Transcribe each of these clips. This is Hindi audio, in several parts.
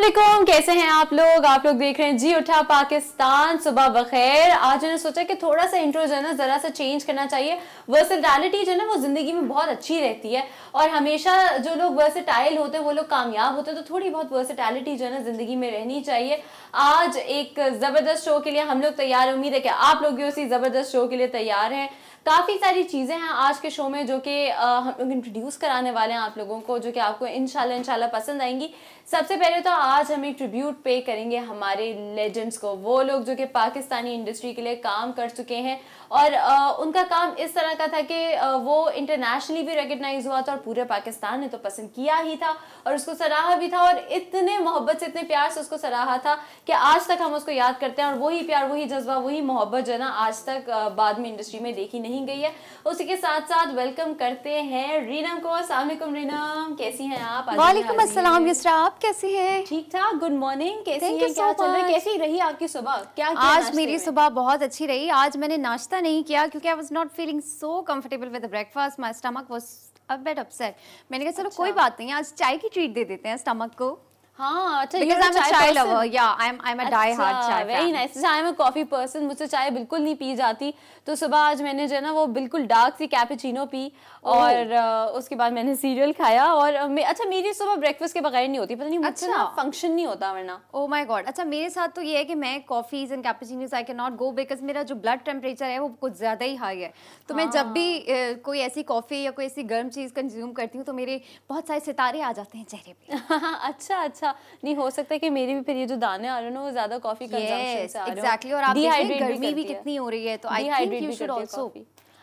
अस्सलामुअलैकुम, कैसे हैं आप लोग देख रहे हैं जी उठा पाकिस्तान। सुबह बखैर। आज मैंने सोचा कि थोड़ा सा इंट्रो जो है ना जरा सा चेंज करना चाहिए। वर्सेटैलिटी जो है ना वो जिंदगी में बहुत अच्छी रहती है और हमेशा जो लोग वर्सेटाइल होते हैं वो लोग कामयाब होते हैं, तो थोड़ी बहुत वर्सेटैलिटी जो है ना जिंदगी में रहनी चाहिए। आज एक जबरदस्त शो के लिए हम लोग तैयार, उम्मीद है कि आप लोग भी उसी जबरदस्त शो के लिए तैयार हैं। काफ़ी सारी चीज़ें हैं आज के शो में जो कि हम लोग इंट्रोड्यूस कराने वाले हैं आप लोगों को, जो कि आपको इंशाल्लाह पसंद आएंगी। सबसे पहले तो आज हम एक ट्रिब्यूट पे करेंगे हमारे लेजेंड्स को, वो लोग जो कि पाकिस्तानी इंडस्ट्री के लिए काम कर चुके हैं और उनका काम इस तरह का था कि वो इंटरनेशनली भी रिकग्नाइज हुआ था और पूरे पाकिस्तान ने तो पसंद किया ही था और उसको सराहा भी था और इतने मोहब्बत से, इतने प्यार से उसको सराहा था कि आज तक हम उसको याद करते हैं और वही प्यार, वही जज्बा, वही मोहब्बत जो है ना आज तक बाद में इंडस्ट्री में देखी नहीं गई है। उसी के साथ साथ वेलकम करते हैं रीनम को। अस्सलाम वालेकुम रीनम, कैसी हैं आप? वालेकुम अस्सलाम यसरा, आप कैसी हैं? ठीक ठाक, गुड मॉर्निंग। कैसी हैं, क्या चल रहा है, कैसी रही आपकी सुबह? क्या आज मेरी सुबह बहुत अच्छी रही। आज मैंने नाश्ता नहीं किया क्योंकि I was not feeling so comfortable with the breakfast. My stomach was a bit upset. मैंने कहा चलो कोई बात नहीं, आज चाय की ट्रीट दे देते हैं स्टमक को। हाँ, अच्छा, because I'm a chai lover, yeah, I'm a die-hard chai fan. Very nice. I'm a coffee person. मुझसे चाय बिल्कुल नहीं पी जाती, तो सुबह आज मैंने जो है ना वो बिल्कुल डार्क सी कैपेचिनो पी और उसके बाद मैंने सीरियल खाया और अच्छा, मेरी सुबह ब्रेकफास्ट के बगैर नहीं होती, पता नहीं मुझसे ना फंक्शन नहीं होता वरना। Oh my god. अच्छा, मेरे साथ तो ये है कि मैं coffees and cappuccinos I can not go because मेरा जो ब्लड टेम्परेचर है वो कुछ ज्यादा ही हाई है। तो मैं जब भी कोई ऐसी कॉफी या कोई ऐसी गर्म चीज कंज्यूम करती हूँ तो मेरे बहुत सारे सितारे आ जाते हैं चेहरे पे। अच्छा, नहीं हो सकता कि मेरी भी फिर ये जो दाने आ रहे हैं ना वो ज्यादा कॉफी कंजम्पशन से आ रहे हैं। एग्जैक्टली, और आप देखिए गर्मी भी कितनी हो रही है, तो I think you should also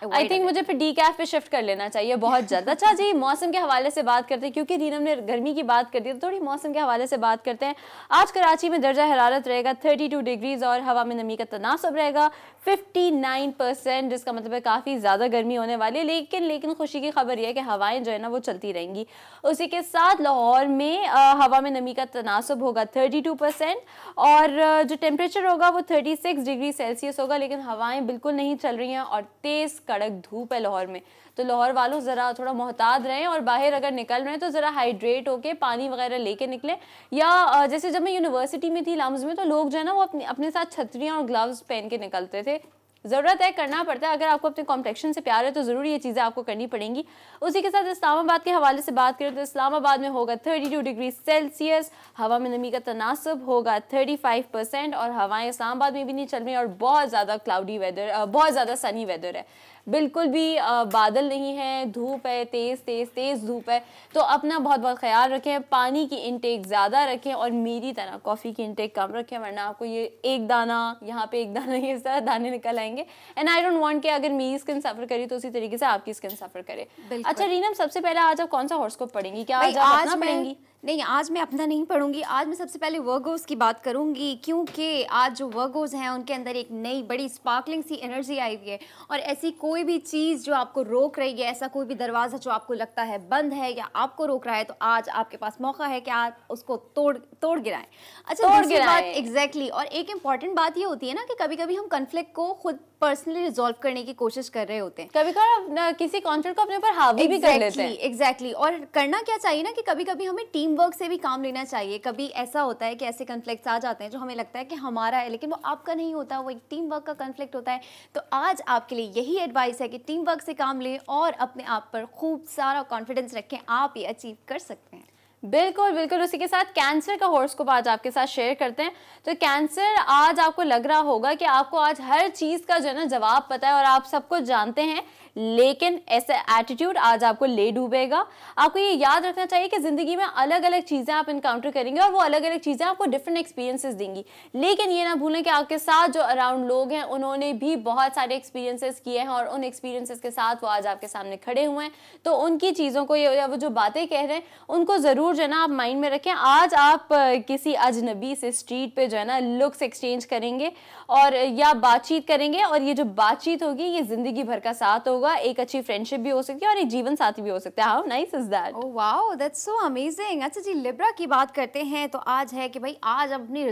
I think मुझे फिर डीकैफ पे शिफ्ट कर लेना चाहिए बहुत जल्द। अच्छा जी, मौसम के हवाले से बात करते हैं क्योंकि रीनम ने गर्मी की बात कर दी, तो थोड़ी मौसम के हवाले से बात करते हैं। आज कराची में दर्जा हरारत रहेगा 32 डिग्रीज और हवा में नमी का तनासब रहेगा 59%, जिसका मतलब है काफ़ी ज़्यादा गर्मी होने वाली है। लेकिन खुशी की खबर यह है कि हवाएं जो है ना वो चलती रहेंगी। उसी के साथ लाहौर में हवा में नमी का तनासब होगा 32% और जो टेम्परेचर होगा वो 36 डिग्री सेल्सियस होगा, लेकिन हवाएं बिल्कुल नहीं चल रही हैं और तेज़ कड़क धूप है लाहौर में। तो लाहौर वालों ज़रा थोड़ा मोहतात रहें और बाहर अगर निकल रहे हैं तो ज़रा हाइड्रेट होके पानी वगैरह लेके निकलें। या जैसे जब मैं यूनिवर्सिटी में थी लामज में, तो लोग जो है ना वो अपने साथ छतरियाँ और ग्लव्स पहन के निकलते थे। ज़रूरत है, करना पड़ता है। अगर आपको अपने कॉम्प्लेक्शन से प्यार है तो ज़रूर ये चीज़ें आपको करनी पड़ेंगी। उसी के साथ इस्लामाबाद के हवाले से बात करें तो इस्लामाबाद में होगा 32 डिग्री सेल्सियस, हवा में नमी का तनासब होगा 35% और हवाएं इस्लामाबाद में भी नहीं चल रही और बहुत ज़्यादा क्लाउडी वेदर, बहुत ज़्यादा सनी वेदर है। बिल्कुल भी बादल नहीं है, धूप है, तेज़ धूप है। तो अपना बहुत ख्याल रखें, पानी की इंटेक ज़्यादा रखें और मेरी तरह कॉफ़ी की इंटेक कम रखें, वरना आपको ये एक दाना यहाँ पे एक दाना ये सारा दाने निकल आएंगे। एंड आई डोंट वांट कि अगर मेरी स्किन सफ़र करी तो उसी तरीके से आपकी स्किन सफ़र करे। अच्छा रीनम, सबसे पहले आज आप कौन सा हॉरोस्कोप पढ़ेंगी? क्या आज आप अपना पढ़ेंगी? नहीं, आज मैं अपना नहीं पढ़ूंगी। आज मैं सबसे पहले वर्गोस की बात करूंगी क्योंकि आज जो वर्गोस हैं उनके अंदर एक नई बड़ी स्पार्कलिंग सी एनर्जी आई हुई है और ऐसी कोई भी चीज़ जो आपको रोक रही है, ऐसा कोई भी दरवाज़ा जो आपको लगता है बंद है या आपको रोक रहा है, तो आज आपके पास मौका है कि आप उसको तोड़ गिराएं। अच्छा, दूसरी बात एग्जैक्टली, और एक इम्पॉर्टेंट बात ये होती है ना कि कभी कभी हम कन्फ्लिक्ट को खुद पर्सनली रिजॉल्व करने की कोशिश कर रहे होते हैं, कभी कभी किसी कॉन्फ्लिक्ट को अपने ऊपर हावी भी कर लेते हैं। एग्जैक्टली, और करना क्या चाहिए ना कि कभी कभी हमें टीम वर्क से भी काम लेना चाहिए। कभी ऐसा होता है कि ऐसे कन्फ्लिक्ट्स आ जाते हैं जो हमें लगता है कि हमारा है लेकिन वो आपका नहीं होता, वो एक टीम वर्क का कन्फ्लिक्ट होता है। तो आज आपके लिए यही एडवाइस है कि टीम वर्क से काम लें और अपने आप पर खूब सारा कॉन्फिडेंस रखें, आप ये अचीव कर सकते हैं। बिल्कुल। उसी के साथ कैंसर का हॉरोस्कोप आज आपके साथ शेयर करते हैं। तो कैंसर, आज आपको लग रहा होगा कि आपको आज हर चीज़ का जो है ना जवाब पता है और आप सब कुछ जानते हैं, लेकिन ऐसा एटीट्यूड आज आपको ले डूबेगा। आपको ये याद रखना चाहिए कि ज़िंदगी में अलग अलग चीज़ें आप इनकाउंटर करेंगे और वो अलग अलग चीज़ें आपको डिफरेंट एक्सपीरियंसेस देंगी, लेकिन ये ना भूलें कि आपके साथ जो अराउंड लोग हैं उन्होंने भी बहुत सारे एक्सपीरियंसेस किए हैं और उन एक्सपीरियंसेस के साथ वो आज आपके सामने खड़े हुए हैं। तो उनकी चीज़ों को या वो जो बातें कह रहे हैं उनको ज़रूर जो है ना आप माइंड में रखें। आज आप किसी अजनबी से स्ट्रीट पे जो है ना लुक्स एक्सचेंज करेंगे और या बातचीत करेंगे और ये जो बातचीत होगी ये ज़िंदगी भर का साथ होगा होगा, एक अच्छी फ्रेंडशिप भी हो सकती है और एक जीवन साथी भी हो सकता है। How nice is that? Oh wow, that's so amazing. अच्छा जी, लिब्रा की बात करते हैं तो आज है कि भाई आज आप अपनी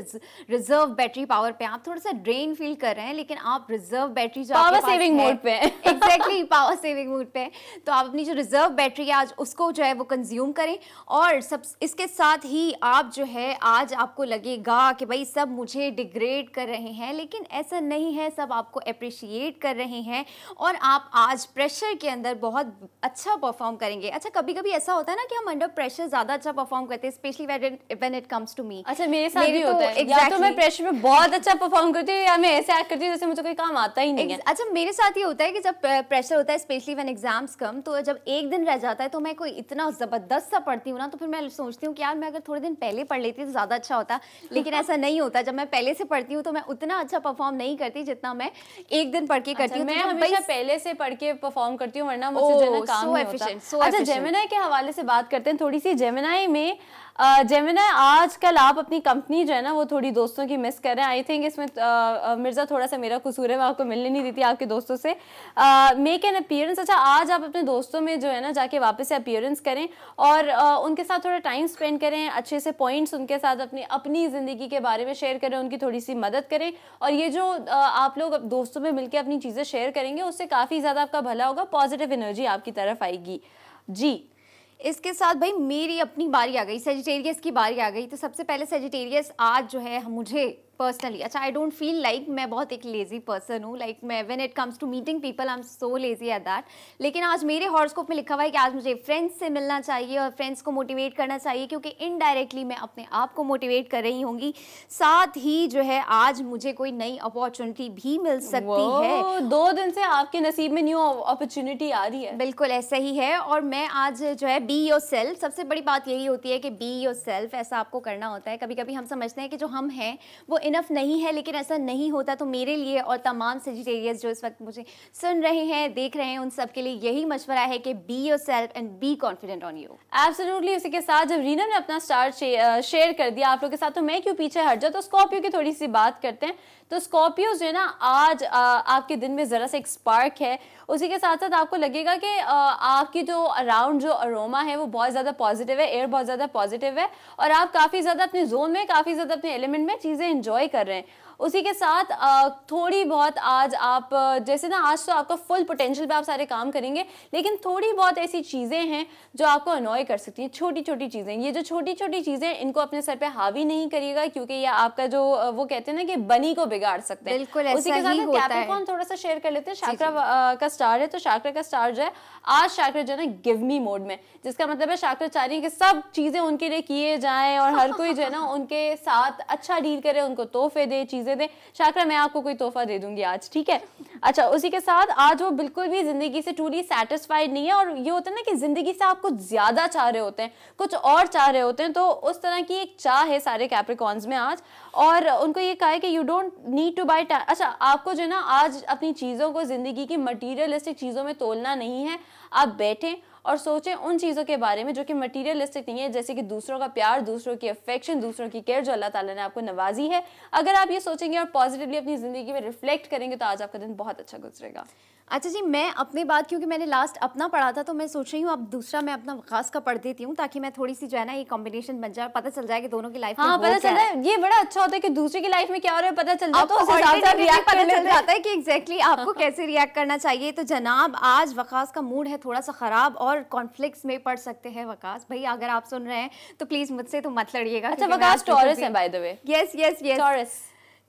रिजर्व बैटरी पावर पे आप थोड़ा सा ड्रेन फील कर रहे हैं, लेकिन आप रिजर्व बैटरी जो पावर सेविंग मोड पे एग्जैक्टली पावर सेविंग मोड पे, तो आप अपनी जो रिजर्व बैटरी है आज उसको जो है वो कंज्यूम करें। और सब इसके साथ ही आप जो है आज आपको लगेगा कि भाई सब मुझे डिग्रेड कर रहे हैं, लेकिन ऐसा नहीं है, सब आपको अप्रिशिएट कर रहे हैं और आप आज प्रेशर के अंदर बहुत अच्छा परफॉर्म करेंगे। अच्छा, कभी कभी ऐसा होता है ना कि हम अंडर प्रेशर ज्यादा अच्छा परफॉर्म करते हैं, specially when it comes to me. अच्छा, मेरे साथ भी होता है, या तो मैं प्रेशर में बहुत अच्छा परफॉर्म करती हूँ या मैं ऐसे एक्ट करती हूँ जैसे मुझे कोई काम आता ही नहीं है। अच्छा, मेरे साथ ये होता है कि जब प्रेशर होता है, स्पेशली व्हेन एग्जाम्स कम, तो जब एक दिन रह जाता है तो मैं कोई इतना जबरदस्त सा पढ़ती हूँ ना, तो फिर मैं सोचती हूँ कि यार मैं अगर थोड़े दिन पहले पढ़ लेती तो ज्यादा अच्छा होता, लेकिन ऐसा नहीं होता। जब मैं पहले से पढ़ती हूँ तो मैं उतना अच्छा परफॉर्म नहीं करती जितना मैं एक दिन पढ़ के करती हूँ। मैं हमेशा पहले से पढ़ के परफॉर्म करती हूँ, वरना मुझसे जो है ना काम नहीं होता। अच्छा, जेमिनी के हवाले से बात करते हैं थोड़ी सी। जेमिनी में जेमिनी आजकल आप अपनी कंपनी जो है ना वो थोड़ी दोस्तों की मिस कर रहे हैं। आई थिंक इसमें मिर्जा थोड़ा सा मेरा कसूर है, मैं आपको मिलने नहीं देती आपके दोस्तों से। Make an appearance. अच्छा, आज आप अपने दोस्तों में जो है ना जाके वापस से अपीयरेंस करें और उनके साथ थोड़ा टाइम स्पेंड करें, अच्छे से पॉइंट्स उनके साथ अपनी ज़िंदगी के बारे में शेयर करें, उनकी थोड़ी सी मदद करें। और ये जो आप लोग दोस्तों में मिलकर अपनी चीज़ें शेयर करेंगे उससे काफ़ी ज़्यादा आपका भला होगा, पॉजिटिव एनर्जी आपकी तरफ आएगी जी। इसके साथ भाई मेरी अपनी बारी आ गई, सेजिटेरियस की बारी आ गई। तो सबसे पहले सेजिटेरियस आज जो है मुझे पर्सनली, अच्छा, आई डोंट फील लाइक मैं बहुत एक लेजी पर्सन हूँ, लाइक मैं when it comes to meeting people I am so lazy at that. लेकिन आज मेरे हॉरोस्कोप में लिखा हुआ है कि आज मुझे फ्रेंड्स से मिलना चाहिए और फ्रेंड्स को मोटिवेट करना चाहिए, क्योंकि इनडायरेक्टली मैं अपने आप को मोटिवेट कर रही होंगी। साथ ही जो है आज मुझे कोई नई अपॉर्चुनिटी भी मिल सकती है। 2 दिन से आपके नसीब में न्यू अपॉर्चुनिटी आ रही है। बिल्कुल ऐसा ही है। और मैं आज जो है बी योर सेल्फ, सबसे बड़ी बात यही होती है कि बी योर सेल्फ, ऐसा आपको करना होता है। कभी कभी हम समझते हैं कि जो हम हैं वो इनफ नहीं है, लेकिन ऐसा नहीं होता। तो मेरे लिए और तमाम सेजिटेरियस जो इस वक्त मुझे सुन रहे हैं, देख रहे हैं, उन सब के लिए यही मशवरा है कि be your self and be confident on you. Absolutely. उसी के साथ जब रीना ने अपना स्टार शेयर कर दिया आप लोगों के साथ, तो मैं क्यों पीछे हट जाऊं। तो स्कॉर्पियो की थोड़ी सी बात करते हैं। तो स्कॉर्पियो जो है ना आज आपके दिन में ज़रा सा एक स्पार्क है। उसी के साथ साथ आपको लगेगा कि आपकी जो अराउंड जो अरोमा है वो बहुत ज़्यादा पॉजिटिव है, एयर बहुत ज़्यादा पॉजिटिव है और आप काफ़ी ज़्यादा अपने जोन में, काफ़ी ज़्यादा अपने एलिमेंट में चीज़ें इंजॉय कर रहे हैं। उसी के साथ थोड़ी बहुत आज आप जैसे ना आज तो आपका फुल पोटेंशियल पे आप सारे काम करेंगे, लेकिन थोड़ी बहुत ऐसी चीज़ें हैं जो आपको अनॉय कर सकती हैं, छोटी छोटी चीज़ें। ये जो छोटी छोटी चीज़ें इनको अपने सर पे हावी नहीं करिएगा, क्योंकि ये आपका जो वो कहते हैं ना कि बनी को बिगाड़ सकते हैं। बिल्कुल उसी के साथ कैप्रिकॉर्न थोड़ा सा शेयर कर लेते हैं। शाकरा का स्टार है, तो शाकरा का स्टार जो है आज शाकरा जो है ना गिव मी मोड में, जिसका मतलब है शाकरा चाह रही है कि सब चीज़ें उनके लिए किए जाएं और हर कोई जो है ना उनके साथ अच्छा डील करे, उनको तोहफे दे, चीज़ें दे। शाकरा मैं आपको कोई तोहफा दे दूंगी आज, ठीक है। अच्छा, उसी के साथ आज वो बिल्कुल भी जिंदगी से ट्रूली सेटिस्फाइड नहीं है और ये होता है ना कि जिंदगी से आप कुछ ज्यादा चाह रहे होते हैं, कुछ और चाह रहे होते हैं। तो उस तरह की एक चाह है सारे कैप्रिकॉर्न्स में आज, और उनको ये कहा है कि you don't need to buy. अच्छा, आपको जो है ना आज अपनी चीज़ों को, जिंदगी की मटीरियलिस्टिक चीज़ों में तोलना नहीं है। आप बैठें और सोचें उन चीज़ों के बारे में जो कि मटीरियलिस्टिक नहीं है, जैसे कि दूसरों का प्यार, दूसरों की अफेक्शन, दूसरों की केयर जो अल्लाह ताला ने आपको नवाजी है। अगर आप ये सोचेंगे और पॉजिटिवली अपनी ज़िंदगी में रिफ्लेक्ट करेंगे तो आज आपका दिन बहुत अच्छा गुजरेगा। अच्छा जी, मैं अपनी बात, क्योंकि मैंने लास्ट अपना पढ़ा था तो मैं सोच रही हूँ अब दूसरा मैं अपना खास का पढ़ देती हूँ, ताकि मैं थोड़ी सी जो है ना ये कॉम्बिनेशन बन जाए, पता चल जाए कि दोनों की लाइफ में पता चल जाए। ये बड़ा अच्छा होता है कि दूसरे की लाइफ में क्या हो रहा है पता चल जाए, तो उससे पता चल जाता है कि एग्जैक्टली आपको कैसे रिएक्ट करना चाहिए। तो जनाब आज वकास का मूड है थोड़ा सा खराब और कॉन्फ्लिक्ट्स में पड़ सकते हैं। वकास भाई अगर आप सुन रहे हैं तो प्लीज मुझसे तो मत लड़िएगा। अच्छा, वकास टॉरस है by the way. Yes yes yes,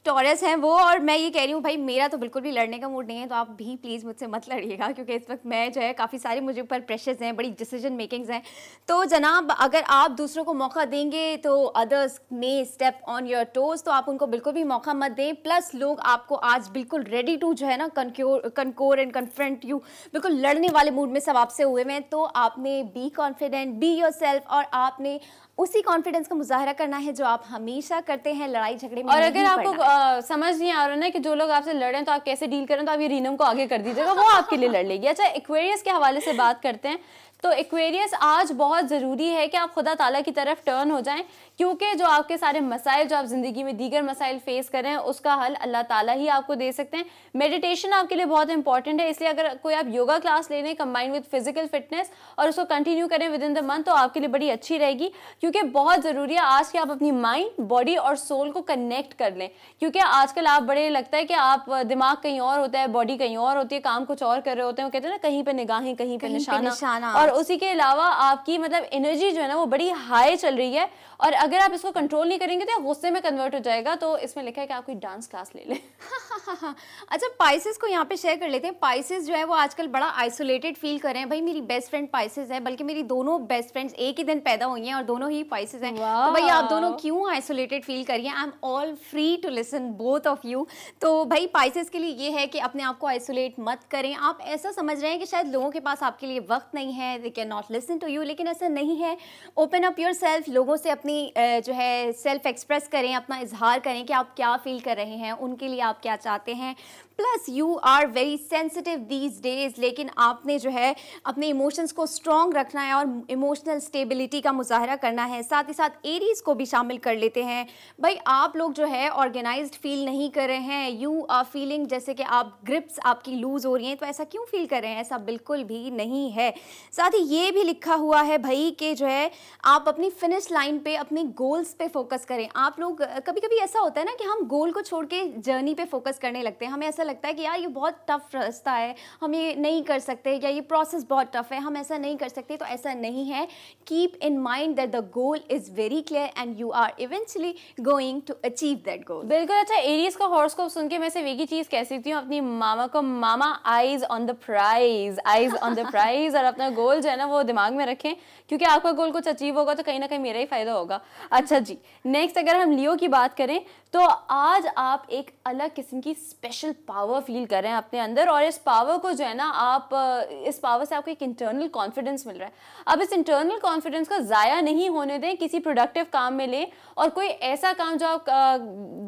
taurus हैं वो, और मैं ये कह रही हूँ भाई मेरा तो बिल्कुल भी लड़ने का मूड नहीं है, तो आप भी प्लीज़ मुझसे मत लड़िएगा, क्योंकि इस वक्त मैं जो है काफ़ी सारे मुझे ऊपर प्रेशर्स हैं, बड़ी डिसीजन मेकिंग्स हैं। तो जनाब अगर आप दूसरों को मौका देंगे तो अदर्स में स्टेप ऑन योर टोज, तो आप उनको बिल्कुल भी मौका मत दें। प्लस लोग आपको आज बिल्कुल रेडी टू जो है ना कनकोर एंड कन्फ्रंट यू, बिल्कुल लड़ने वाले मूड में सब आपसे हुए हैं। तो आपने be confident, be your self, और आपने उसी कॉन्फिडेंस का मुजाहरा करना है जो आप हमेशा करते हैं लड़ाई झगड़े में। और अगर आपको समझ नहीं आ रहा ना कि जो लोग आपसे लड़ रहे हैं तो आप कैसे डील करें, तो आप ये रीनम को आगे कर दीजिएगा, वो आपके लिए लड़ लेगी। अच्छा, एक्वेरियस के हवाले से बात करते हैं। तो एक्वेरियस आज बहुत ज़रूरी है कि आप खुदा ताला की तरफ टर्न हो जाएं, क्योंकि जो आपके सारे मसाइल जो आप ज़िंदगी में दीगर मसाइल फेस कर रहे हैं उसका हल अल्लाह ताला ही आपको दे सकते हैं। मेडिटेशन आपके लिए बहुत इंपॉर्टेंट है, इसलिए अगर कोई आप योगा क्लास ले लें कंबाइन विद फिजिकल फिटनेस और उसको कंटिन्यू करें विद इन द मंथ, तो आपके लिए बड़ी अच्छी रहेगी, क्योंकि बहुत ज़रूरी है आज कि आप अपनी माइंड, बॉडी और सोल को कनेक्ट कर लें। क्योंकि आजकल आप बड़े लगता है कि आप दिमाग कहीं और होता है, बॉडी कहीं और होती है, काम कुछ और कर रहे होते हैं, वो कहते हैं ना कहीं पे निगाहें कहीं पे निशाना, और उसी के अलावा आपकी मतलब एनर्जी जो है ना वो बड़ी हाई चल रही है, और अगर आप इसको कंट्रोल नहीं करेंगे तो गुस्से में कन्वर्ट हो जाएगा। तो इसमें लिखा है कि आप कोई डांस क्लास ले लें। अच्छा, पाइसेस को यहाँ पे शेयर कर लेते हैं। पाइसेस जो है वो आजकल बड़ा आइसोलेटेड फील कर रहे हैं। भाई मेरी बेस्ट फ्रेंड पाइसेस है, बल्कि मेरी दोनों बेस्ट फ्रेंड्स एक ही दिन पैदा हुई हैं और दोनों ही पाइसेस हैं। तो भाई आप दोनों क्यों आइसोलेटेड फील करिए, I am all free to listen both of you. तो भाई पाइसेस के लिए ये है कि अपने आप को आइसोलेट मत करें। आप ऐसा समझ रहे हैं कि शायद लोगों के पास आपके लिए वक्त नहीं है, they can not listen to you, लेकिन ऐसा नहीं है। ओपन अप योर सेल्फ, लोगों से अपनी जो है सेल्फ एक्सप्रेस करें, अपना इजहार करें कि आप क्या फील कर रहे हैं, उनके लिए आप क्या चाहते हैं। Plus you are very sensitive these days, लेकिन आपने जो है अपने इमोशंस को स्ट्रॉन्ग रखना है और इमोशनल स्टेबिलिटी का मुजाहरा करना है। साथ ही साथ एरीज को भी शामिल कर लेते हैं। भाई आप लोग जो है ऑर्गेनाइज्ड फील नहीं कर रहे हैं, यू आर फीलिंग जैसे कि आप ग्रिप्स आपकी लूज हो रही हैं। तो ऐसा क्यों फील कर रहे हैं, ऐसा बिल्कुल भी नहीं है। साथ ही ये भी लिखा हुआ है भाई कि जो है आप अपनी फिनिश लाइन पे, अपने गोल्स पे फोकस करें। आप लोग कभी कभी ऐसा होता है ना कि हम गोल को छोड़ के जर्नी पे फोकस करने लगते हैं। हमें ऐसा लगता है कि यार ये बहुत टफ रास्ता है, हम ये नहीं कर सकते, या ये प्रोसेस बहुत टफ है, हम ऐसा नहीं कर सकते। तो ऐसा नहीं है। Keep in mind that the goal is very clear and you are eventually going to achieve that goal. बिल्कुल। अच्छा, एरीज का हॉरोस्कोप सुन के मैं सिर्फ एक ही चीज कह सकती हूँ अपनी मामा को, mama eyes on the prize, eyes on the prize, और अपना गोल जो है ना वो दिमाग में रखें, क्योंकि आपका गोल कुछ अचीव होगा तो कहीं ना कहीं मेरा ही फायदा होगा। अच्छा जी, नेक्स्ट अगर हम लियो की बात करें तो आज आप एक अलग किस्म की स्पेशल पावर फील कर रहे हैं अपने अंदर, और इस पावर को जो है ना आप इस पावर से आपको एक इंटरनल कॉन्फिडेंस मिल रहा है। अब इस इंटरनल कॉन्फिडेंस को ज़ाया नहीं होने दें, किसी प्रोडक्टिव काम में लें, और कोई ऐसा काम जो आप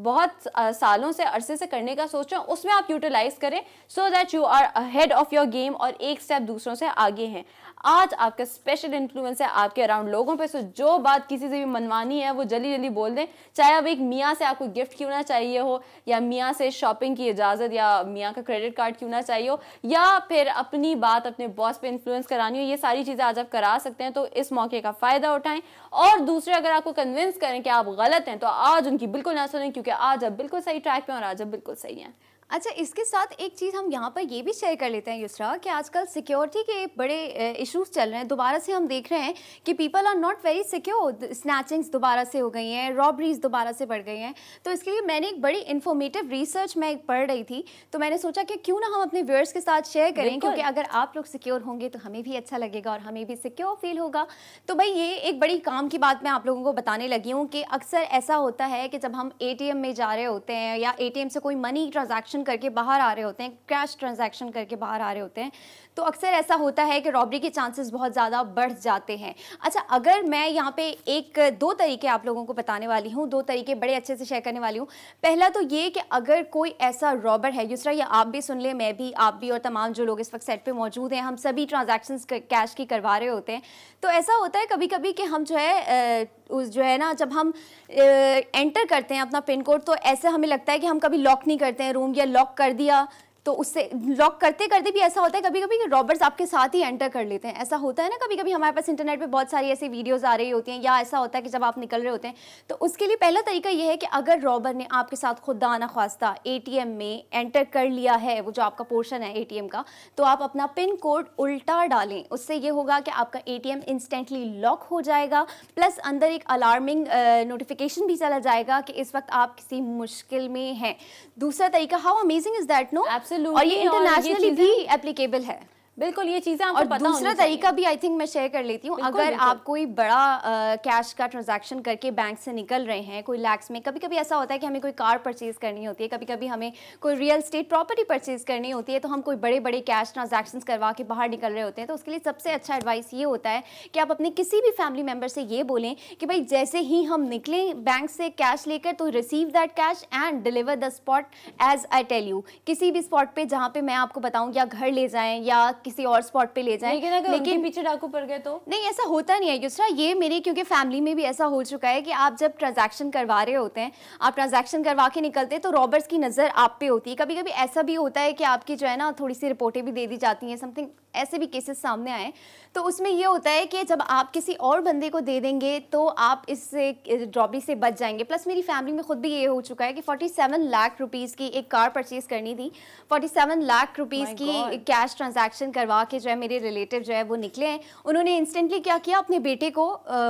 बहुत सालों से अरसे से करने का सोच रहे हैं उसमें आप यूटिलाइज करें, so that you are ahead of your game और एक स्टेप दूसरों से आगे हैं। आज आपका स्पेशल इन्फ्लुएंस है आपके अराउंड लोगों पे, सो जो बात किसी से भी मनवानी है वो जल्दी जल्दी बोल दें। चाहे अब एक मियाँ से आपको गिफ्ट क्यों ना चाहिए हो, या मियाँ से शॉपिंग की इजाज़त, या मियाँ का क्रेडिट कार्ड क्यों ना चाहिए हो, या फिर अपनी बात अपने बॉस पे इन्फ्लुएंस करानी हो, ये सारी चीज़ें आज आप करा सकते हैं। तो इस मौके का फ़ायदा उठाएं, और दूसरे अगर आपको कन्विंस करें कि आप गलत हैं तो आज उनकी बिल्कुल ना सुनें, क्योंकि आज आप बिल्कुल सही ट्रैक पे और आज आप बिल्कुल सही हैं। अच्छा, इसके साथ एक चीज़ हम यहाँ पर ये भी शेयर कर लेते हैं युसरा, कि आजकल सिक्योरिटी के बड़े इश्यूज चल रहे हैं। दोबारा से हम देख रहे हैं कि people are not very secure. Snatchings दोबारा से हो गई हैं, रॉबरीज दोबारा से बढ़ गई हैं। तो इसके लिए मैंने एक बड़ी इन्फॉर्मेटिव रिसर्च मैं पढ़ रही थी, तो मैंने सोचा कि क्यों ना हम अपने व्यूअर्स के साथ शेयर करें, क्योंकि अगर आप लोग सिक्योर होंगे तो हमें भी अच्छा लगेगा और हमें भी सिक्योर फील होगा। तो भाई ये एक बड़ी काम की बात मैं आप लोगों को बताने लगी हूँ कि अक्सर ऐसा होता है कि जब हम ATM में जा रहे होते हैं या ATM से कोई मनी ट्रांजैक्शन करके बाहर आ रहे होते हैं, कैश ट्रांजैक्शन करके बाहर आ रहे होते हैं, तो अक्सर ऐसा होता है कि रॉबरी के चांसेस बहुत ज़्यादा बढ़ जाते हैं। अच्छा, अगर मैं यहाँ पे दो तरीके आप लोगों को बताने वाली हूँ, दो तरीके बड़े अच्छे से शेयर करने वाली हूँ। पहला तो ये कि अगर कोई ऐसा रॉबर है, दूसरा ये आप भी सुन लें, मैं भी, आप भी, और तमाम जो लोग इस वक्त सेट पे मौजूद हैं, हम सभी ट्रांजैक्शंस कैश की करवा रहे होते हैं। तो ऐसा होता है कभी कभी कि हम जो है ना, जब हम एंटर करते हैं अपना पिन कोड, तो ऐसे हमें लगता है कि हम कभी लॉक नहीं करते हैं रूम, या लॉक कर दिया तो उससे लॉक करते करते भी ऐसा होता है कभी कभी कि रॉबर्स आपके साथ ही एंटर कर लेते हैं। ऐसा होता है ना, कभी कभी हमारे पास इंटरनेट पे बहुत सारी ऐसी वीडियोस आ रही होती हैं, या ऐसा होता है कि जब आप निकल रहे होते हैं। तो उसके लिए पहला तरीका ये है कि अगर रॉबर ने आपके साथ खुदा ना ख्वास्ता ATM में एंटर कर लिया है, वो जो आपका पोर्शन है ATM का, तो आप अपना पिन कोड उल्टा डालें। उससे ये होगा कि आपका ATM इंस्टेंटली लॉक हो जाएगा, प्लस अंदर एक अलार्मिंग नोटिफिकेशन भी चला जाएगा कि इस वक्त आप किसी मुश्किल में हैं। दूसरा तरीका, how amazing is that, no? और ये इंटरनेशनली भी एप्लीकेबल है। बिल्कुल, ये चीज़ें आपको और पता दूसरा तरीका भी आई थिंक मैं शेयर कर लेती हूँ। अगर आप कोई बड़ा कैश का ट्रांजैक्शन करके बैंक से निकल रहे हैं, कोई लैक्स में, कभी कभी ऐसा होता है कि हमें कोई कार परचेज करनी होती है, कभी कभी हमें कोई रियल स्टेट प्रॉपर्टी परचेज करनी होती है, तो हम कोई बड़े बड़े कैश ट्रांजैक्शंस करवा के बाहर निकल रहे होते हैं। तो उसके लिए सबसे अच्छा एडवाइस ये होता है कि आप अपने किसी भी फैमिली मेम्बर से ये बोलें कि भाई जैसे ही हम निकलें बैंक से कैश लेकर, तो receive that cash and deliver the spot as I tell you. किसी भी स्पॉट पे जहाँ पे मैं आपको बताऊँ, या घर ले जाएँ, या किसी और स्पॉट पे ले जाएं। लेकिन पीछे डाकू पड़ गए तो नहीं, ऐसा होता नहीं है युसरा। ये मेरे क्योंकि फैमिली में भी ऐसा हो चुका है कि आप जब ट्रांजैक्शन करवा रहे होते हैं, आप ट्रांजैक्शन करवा के निकलते हैं तो रॉबर्स की नज़र आप पे होती है। कभी कभी ऐसा भी होता है कि आपकी जो है ना थोड़ी सी रिपोर्टें भी दे दी जाती हैं, समथिंग ऐसे भी केसेस सामने आए। तो उसमें ये होता है कि जब आप किसी और बंदे को दे देंगे तो आप इससे रॉबरी से बच जाएंगे। प्लस मेरी फैमिली में खुद भी ये हो चुका है कि 47 लाख रुपीज़ की एक कार परचेज़ करनी थी, 47 लाख रुपीज़ की कैश ट्रांजैक्शन करवा के जो है मेरे रिलेटिव जो है वो निकले हैं। उन्होंने इंस्टेंटली क्या किया, अपने बेटे को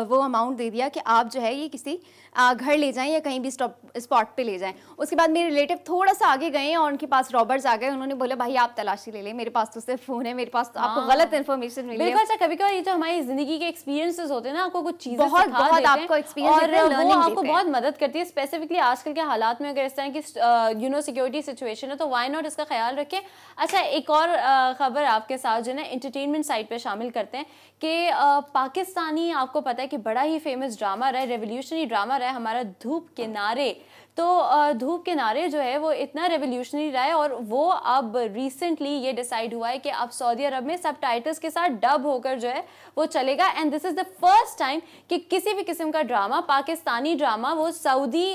वो अमाउंट दे दिया कि आप जो है ये किसी घर ले जाएं या कहीं भी स्पॉट पे ले जाएं। उसके बाद मेरे रिलेटिव थोड़ा सा आगे गए और उनके पास रॉबर्स आ गए। उन्होंने बोला भाई आप तलाशी ले लें, मेरे पास तो सिर्फ फ़ोन है, मेरे पास तो आपको गलत इन्फॉर्मेशन मिली है। बिल्कुल। कभी कभी ये तो हमारी जिंदगी के एक्सपीरियंसेस होते हैं ना, आपको कुछ चीजें बहुत सिखा देते हैं आपको एक्सपीरियंस और वो आपको बहुत मदद करती है। स्पेसिफिकली आजकल के हालात में अगर इस तरह की सिक्योरिटी सिचुएशन है तो व्हाई नॉट इसका ख्याल रखें। अच्छा, एक और खबर आपके साथ जो है ना एंटरटेनमेंट साइड पे शामिल करते हैं कि पाकिस्तानी, आपको पता है कि बड़ा ही फेमस ड्रामा रहा है, रेवोल्यूशनरी ड्रामा रहा है हमारा धूप के नारे। तो धूप के नारे जो है वो इतना रेवोल्यूशनरी रहा है और वो अब रिसेंटली ये डिसाइड हुआ है कि अब सऊदी अरब में सबटाइटल्स के साथ डब होकर जो है वो चलेगा। And this is the first time कि किसी भी किस्म का ड्रामा, पाकिस्तानी ड्रामा, वो सऊदी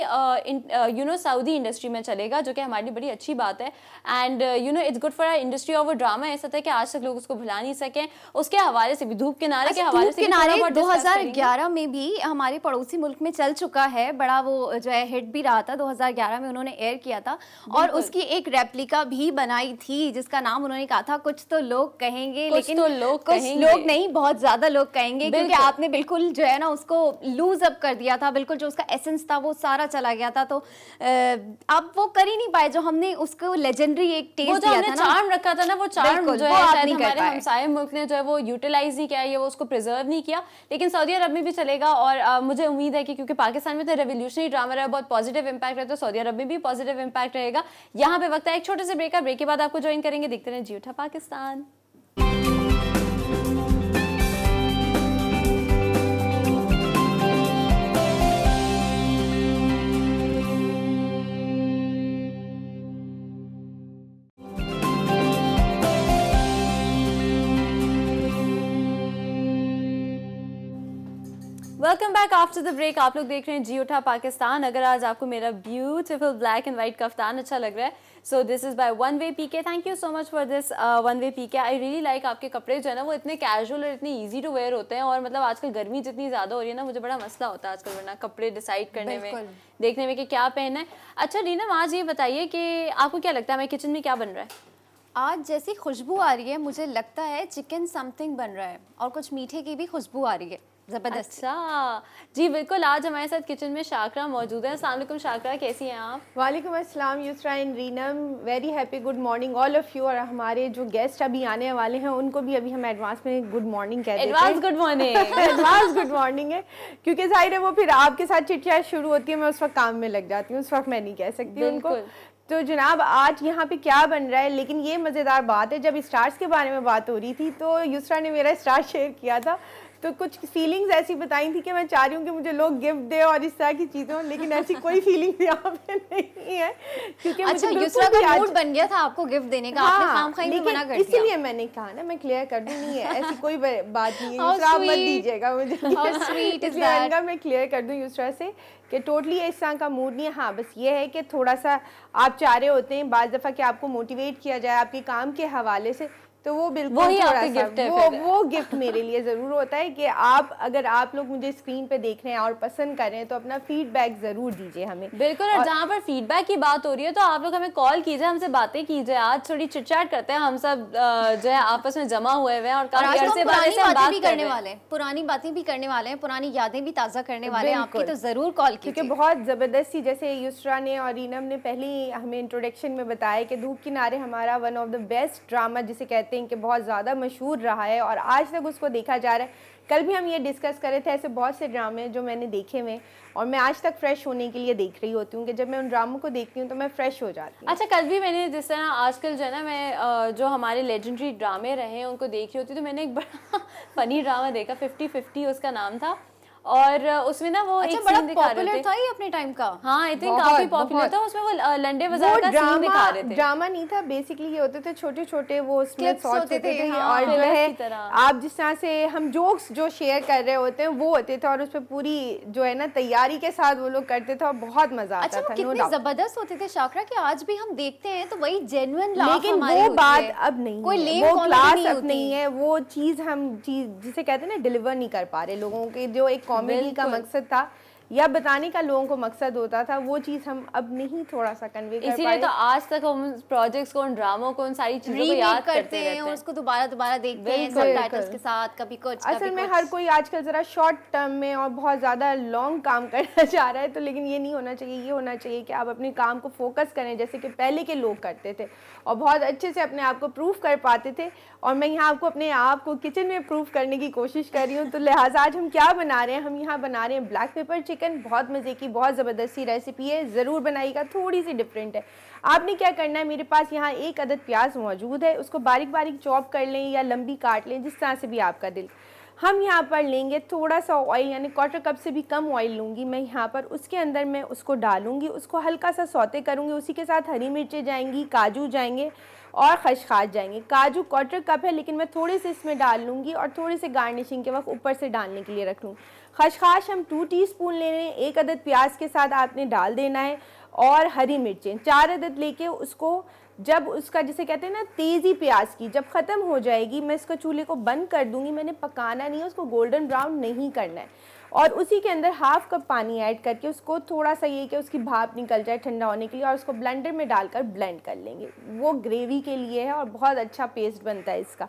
सऊदी इंडस्ट्री में चलेगा, जो कि हमारे लिए बड़ी अच्छी बात है। And it's good for industry of drama. ऐसा था कि आज तक लोग उसको भुला नहीं सकें। उसके हवाले से भी धूप के नारे के हवाले से 2011 में भी हमारे पड़ोसी मुल्क में चल चुका है, बड़ा वो जो है हिट भी रहा था। 2011 में उन्होंने एयर किया था और उसकी एक रेप्लिका भी बनाई थी जिसका नाम उन्होंने कहा था कुछ तो लोग कहेंगे, लेकिन तो लोग कुछ लोग नहीं, बहुत ज्यादा लोग कहेंगे, क्योंकि आपने बिल्कुल जो है ना उसको लूज अप कर दिया था। बिल्कुल जो उसका एसेंस था वो सारा चला गया था। तो आप वो कर ही नहीं पाए जो हमने उसको लेजेंडरी एक टेस्ट दिया था ना, चार्म रखा था ना, वो चार्म जो है शायद हमारे हमसाये मुल्क ने जो है वो यूटिलाइज नहीं किया, वो उसको प्रिजर्व नहीं किया। लेकिन सऊदी अरब में भी चलेगा और मुझे उम्मीद है कि क्योंकि पाकिस्तान में तो रेवोल्यूशनरी ड्रामा रहा है, बहुत पॉजिटिव इंपैक्ट रहता है, तो सऊदी अरब में भी पॉजिटिव इंपैक्ट रहेगा। यहाँ पे वक्त है एक छोटे से ब्रेक का। ब्रेक के बाद आपको ज्वाइन करेंगे। देखते रहें जी उठा Pakistan. Welcome back after the break. आप लोग देख रहे हैं जी उठा पाकिस्तान। अगर आज आपको मेरा beautiful black and white kaftan अच्छा लग रहा है, so this is by One Way PK. Thank you so much for this One Way PK. I really like आपके कपड़े जो है ना वो इतने कैजुअल और इतने ईजी टू वेयर होते हैं। और मतलब आजकल गर्मी जितनी ज़्यादा हो रही है ना, मुझे बड़ा मसला होता है आजकल वरना कपड़े डिसाइड करने में, देखने में कि क्या पहनना है। अच्छा रीनम, आज ये बताइए कि आपको क्या लगता है हमारे किचन में क्या बन रहा है? आज जैसी खुशबू आ रही है मुझे लगता है चिकन समथिंग बन रहा है और कुछ मीठे की भी खुशबू आ रही है जबरदस्त। अच्छा जी बिल्कुल। आज हमारे साथ किचन में शाकरा मौजूद है। अस्सलाम वालेकुम शाकरा, कैसी हैं आप? वालेकुम अस्सलाम Yusra and Reenam, very happy good morning all of you. और हमारे जो गेस्ट अभी आने वाले हैं उनको भी अभी हम एडवांस में गुड मॉर्निंग कहते हैं। Advance good morning. Advance good morning है, क्योंकि जाहिर है वो फिर आपके साथ चिट-चैट शुरू होती है, मैं उस वक्त काम में लग जाती हूँ, उस वक्त मैं नहीं कह सकती उनको। तो जनाब आज यहाँ पे क्या बन रहा है, लेकिन ये मज़ेदार बात है, जब स्टार्स के बारे में बात हो रही थी तो युसरा ने मेरा स्टार शेयर किया था, तो कुछ फीलिंग्स ऐसी बताई थी कि मैं चाह रही हूँ कि मुझे लोग गिफ्ट दे और इस तरह की चीज़ें हों, लेकिन ऐसी कोई फीलिंग यहाँ पे नहीं है, क्योंकि अच्छा युसरा का मूड बन गया था आपको गिफ्ट देने का, आपने खामखाई में मना कर दिया। इसीलिए मैंने कहा ना, मैं क्लियर कर दूँ, नहीं है ऐसी कोई बात नहीं है युसरा, आप मत दीजिएगा मुझे, इसलिए मैं क्लियर कर दूँ युसरा से कि टोटली इस तरह का मूड नहीं है। हाँ बस ये है कि थोड़ा सा आप चाह रहे होते हैं बाज़ दफ़ा कि आपको मोटिवेट किया जाए आपके काम के हवाले से, तो वो बिल्कुल थोड़ा सा वो गिफ्ट मेरे लिए ज़रूर होता है कि आप अगर आप लोग मुझे स्क्रीन पे देख रहे हैं और पसंद कर रहे हैं तो अपना फीडबैक ज़रूर दीजिए हमें। बिल्कुल। और जहाँ पर फीडबैक की बात हो रही है तो आप लोग हमें कॉल कीजिए, हमसे बातें कीजिए। आज थोड़ी चिट-चैट करते हैं, हम सब जो है आपस में जमा हुए हैं और काफी अरसे बाद से हम बात करने वाले हैं, पुरानी बातें भी करने वाले हैं, पुरानी यादें भी ताज़ा करने वाले हैं आपकी, तो ज़रूर कॉल कीजिए। क्योंकि बहुत ज़बरदस्ती, जैसे युसरा ने और रीनम ने पहले हमें इंट्रोडक्शन में बताया कि धूप किनारे हमारा one of the best drama जिसे कहते हैं कि बहुत ज़्यादा मशहूर रहा है और आज तक उसको देखा जा रहा है। कल भी हम ये डिस्कस कर रहे थे, ऐसे बहुत से ड्रामे जो मैंने देखे हुए और मैं आज तक फ्रेश होने के लिए देख रही होती हूँ कि जब मैं उन ड्रामों को देखती हूँ तो मैं फ्रेश हो जाती हूँ। अच्छा कल भी मैंने जिस तरह आजकल जो है ना मैं जो हमारे लेजेंडरी ड्रामे रहे हैं उनको देख रही होती, तो मैंने एक बड़ा फनी ड्रामा देखा, 50-50 उसका नाम था। और उसमें ना वो एक बड़ा सीन दिखा रहे पॉपुलर थे। था ये अपने टाइम का। हाँ आई थिंक काफी पॉपुलर था। उसमें वो लंडे बाजार का सीन दिखा रहे थे। ड्रामा नहीं था, बेसिकली ये होते थे छोटे छोटे वो उसमें शॉर्ट्स होते थे हाँ, और जो है आप जिस तरह से हम जोक्स जो शेयर कर रहे होते हैं वो होते थे और उस पर पूरी जो है ना तैयारी के साथ वो लोग करते थे और बहुत मजा आता था। कितने जबरदस्त होते थे शाकरा कि आज भी हम देखते हैं तो वही जेन्युइन लाफ लेकिन हमारी वो बात अब नहीं कोई है, वो क्लास अब नहीं है, वो चीज जिसे कहते हैं ना डिलीवर नहीं कर पा रहे लोगों के। जो एक कॉमेडी का मकसद था या बताने का लोगों को मकसद होता था वो चीज हम अब नहीं थोड़ा सा कन्वे कर पाए। इसीलिए तो आज तक हम प्रोजेक्ट्स को, उन ड्रामों को, उन सारी चीजों को याद करते हैं और उसको दोबारा देखते हैं सबटाइटल्स के साथ, कभी कुछ असल में हर कोई आजकल जरा शॉर्ट टर्म में और बहुत ज्यादा लॉन्ग काम करना चाह रहा है, तो लेकिन ये नहीं होना चाहिए। ये होना चाहिए कि आप अपने काम को फोकस करें जैसे कि पहले के लोग करते थे और बहुत अच्छे से अपने आप को प्रूव कर पाते थे। और मैं यहाँ आपको अपने आप को किचन में प्रूव करने की कोशिश कर रही हूँ। तो लिहाजा आज हम क्या बना रहे हैं, हम यहाँ बना रहे हैं ब्लैक पेपर चिकन। बहुत मज़े की, बहुत ज़बरदस्ती रेसिपी है, ज़रूर बनाइएगा, थोड़ी सी डिफरेंट है। आपने क्या करना है, मेरे पास यहाँ 1 अदद प्याज मौजूद है, उसको बारीक बारीक चॉप कर लें या लंबी काट लें, जिस तरह से भी आपका दिल। हम यहाँ पर लेंगे थोड़ा सा ऑयल, यानी 1/4 कप से भी कम ऑयल लूँगी मैं यहाँ पर। उसके अंदर मैं उसको डालूँगी, उसको हल्का सा सौते करूँगी। उसी के साथ हरी मिर्चें जाएंगी, काजू जाएंगे और खशखाश जाएंगे। काजू 1/4 कप है लेकिन मैं थोड़े से इसमें डाल लूँगी और थोड़े से गार्निशिंग के वक्त ऊपर से डालने के लिए रख लूँगी। खशखाश हम 2 टीस्पून ले रहे हैं, 1 अदद प्याज के साथ आपने डाल देना है। और हरी मिर्चें 4 अदद लेके उसको, जब उसका जिसे कहते हैं ना तेज़ी प्याज की जब ख़त्म हो जाएगी, मैं इसको चूल्हे को बंद कर दूँगी। मैंने पकाना नहीं है, उसको गोल्डन ब्राउन नहीं करना है। और उसी के अंदर 1/2 कप पानी ऐड करके उसको थोड़ा सा ये कि उसकी भाप निकल जाए ठंडा होने के लिए, और उसको ब्लेंडर में डालकर ब्लेंड कर लेंगे। वो ग्रेवी के लिए है और बहुत अच्छा पेस्ट बनता है इसका।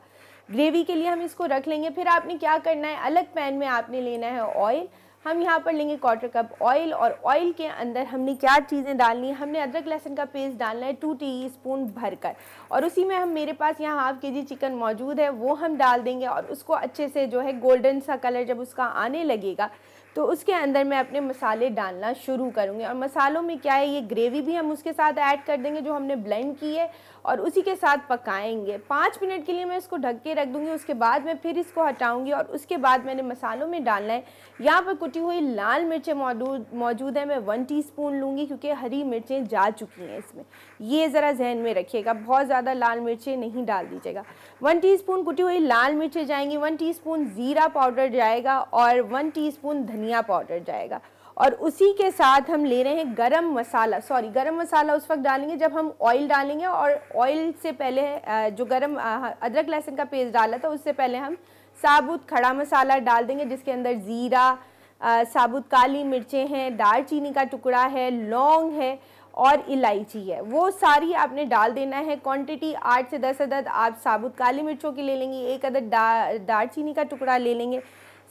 ग्रेवी के लिए हम इसको रख लेंगे। फिर आपने क्या करना है, अलग पैन में आपने लेना है ऑयल। हम यहाँ पर लेंगे 1/4 कप ऑयल और ऑयल के अंदर हमने क्या चीज़ें डालनी है, हमने अदरक लहसुन का पेस्ट डालना है 2 टीस्पून भरकर। और उसी में हम, मेरे पास यहाँ 1/2 केजी चिकन मौजूद है, वो हम डाल देंगे। और उसको अच्छे से जो है गोल्डन सा कलर जब उसका आने लगेगा तो उसके अंदर मैं अपने मसाले डालना शुरू करूँगी। और मसालों में क्या है, ये ग्रेवी भी हम उसके साथ ऐड कर देंगे जो हमने ब्लेंड की है और उसी के साथ पकाएंगे। 5 मिनट के लिए मैं इसको ढक के रख दूँगी। उसके बाद मैं फिर इसको हटाऊँगी और उसके बाद मैंने मसालों में डालना है, यहाँ पर कुटी हुई लाल मिर्चें मौजूद है। मैं 1 टीस्पून लूँगी क्योंकि हरी मिर्चें जा चुकी हैं इसमें, ये ज़रा जहन में रखिएगा, बहुत ज़्यादा लाल मिर्चें नहीं डाल दीजिएगा। 1 टीस्पून कुटी हुई लाल मिर्चें जाएंगी, 1 टीस्पून ज़ीरा पाउडर जाएगा और 1 टीस्पून धनिया पाउडर जाएगा। और उसी के साथ हम ले रहे हैं गरम मसाला। गरम मसाला उस वक्त डालेंगे जब हम ऑयल डालेंगे, और ऑयल से पहले जो गरम अदरक लहसुन का पेस्ट डाला था उससे पहले हम साबुत खड़ा मसाला डाल देंगे, जिसके अंदर ज़ीरा, साबुत काली मिर्चें हैं, दालचीनी का टुकड़ा है, लौंग है और इलायची है, वो सारी आपने डाल देना है। क्वांटिटी 8 से 10 अदद आप साबुत काली मिर्चों की ले लेंगे, 1 अदद दालचीनी का टुकड़ा ले लेंगे,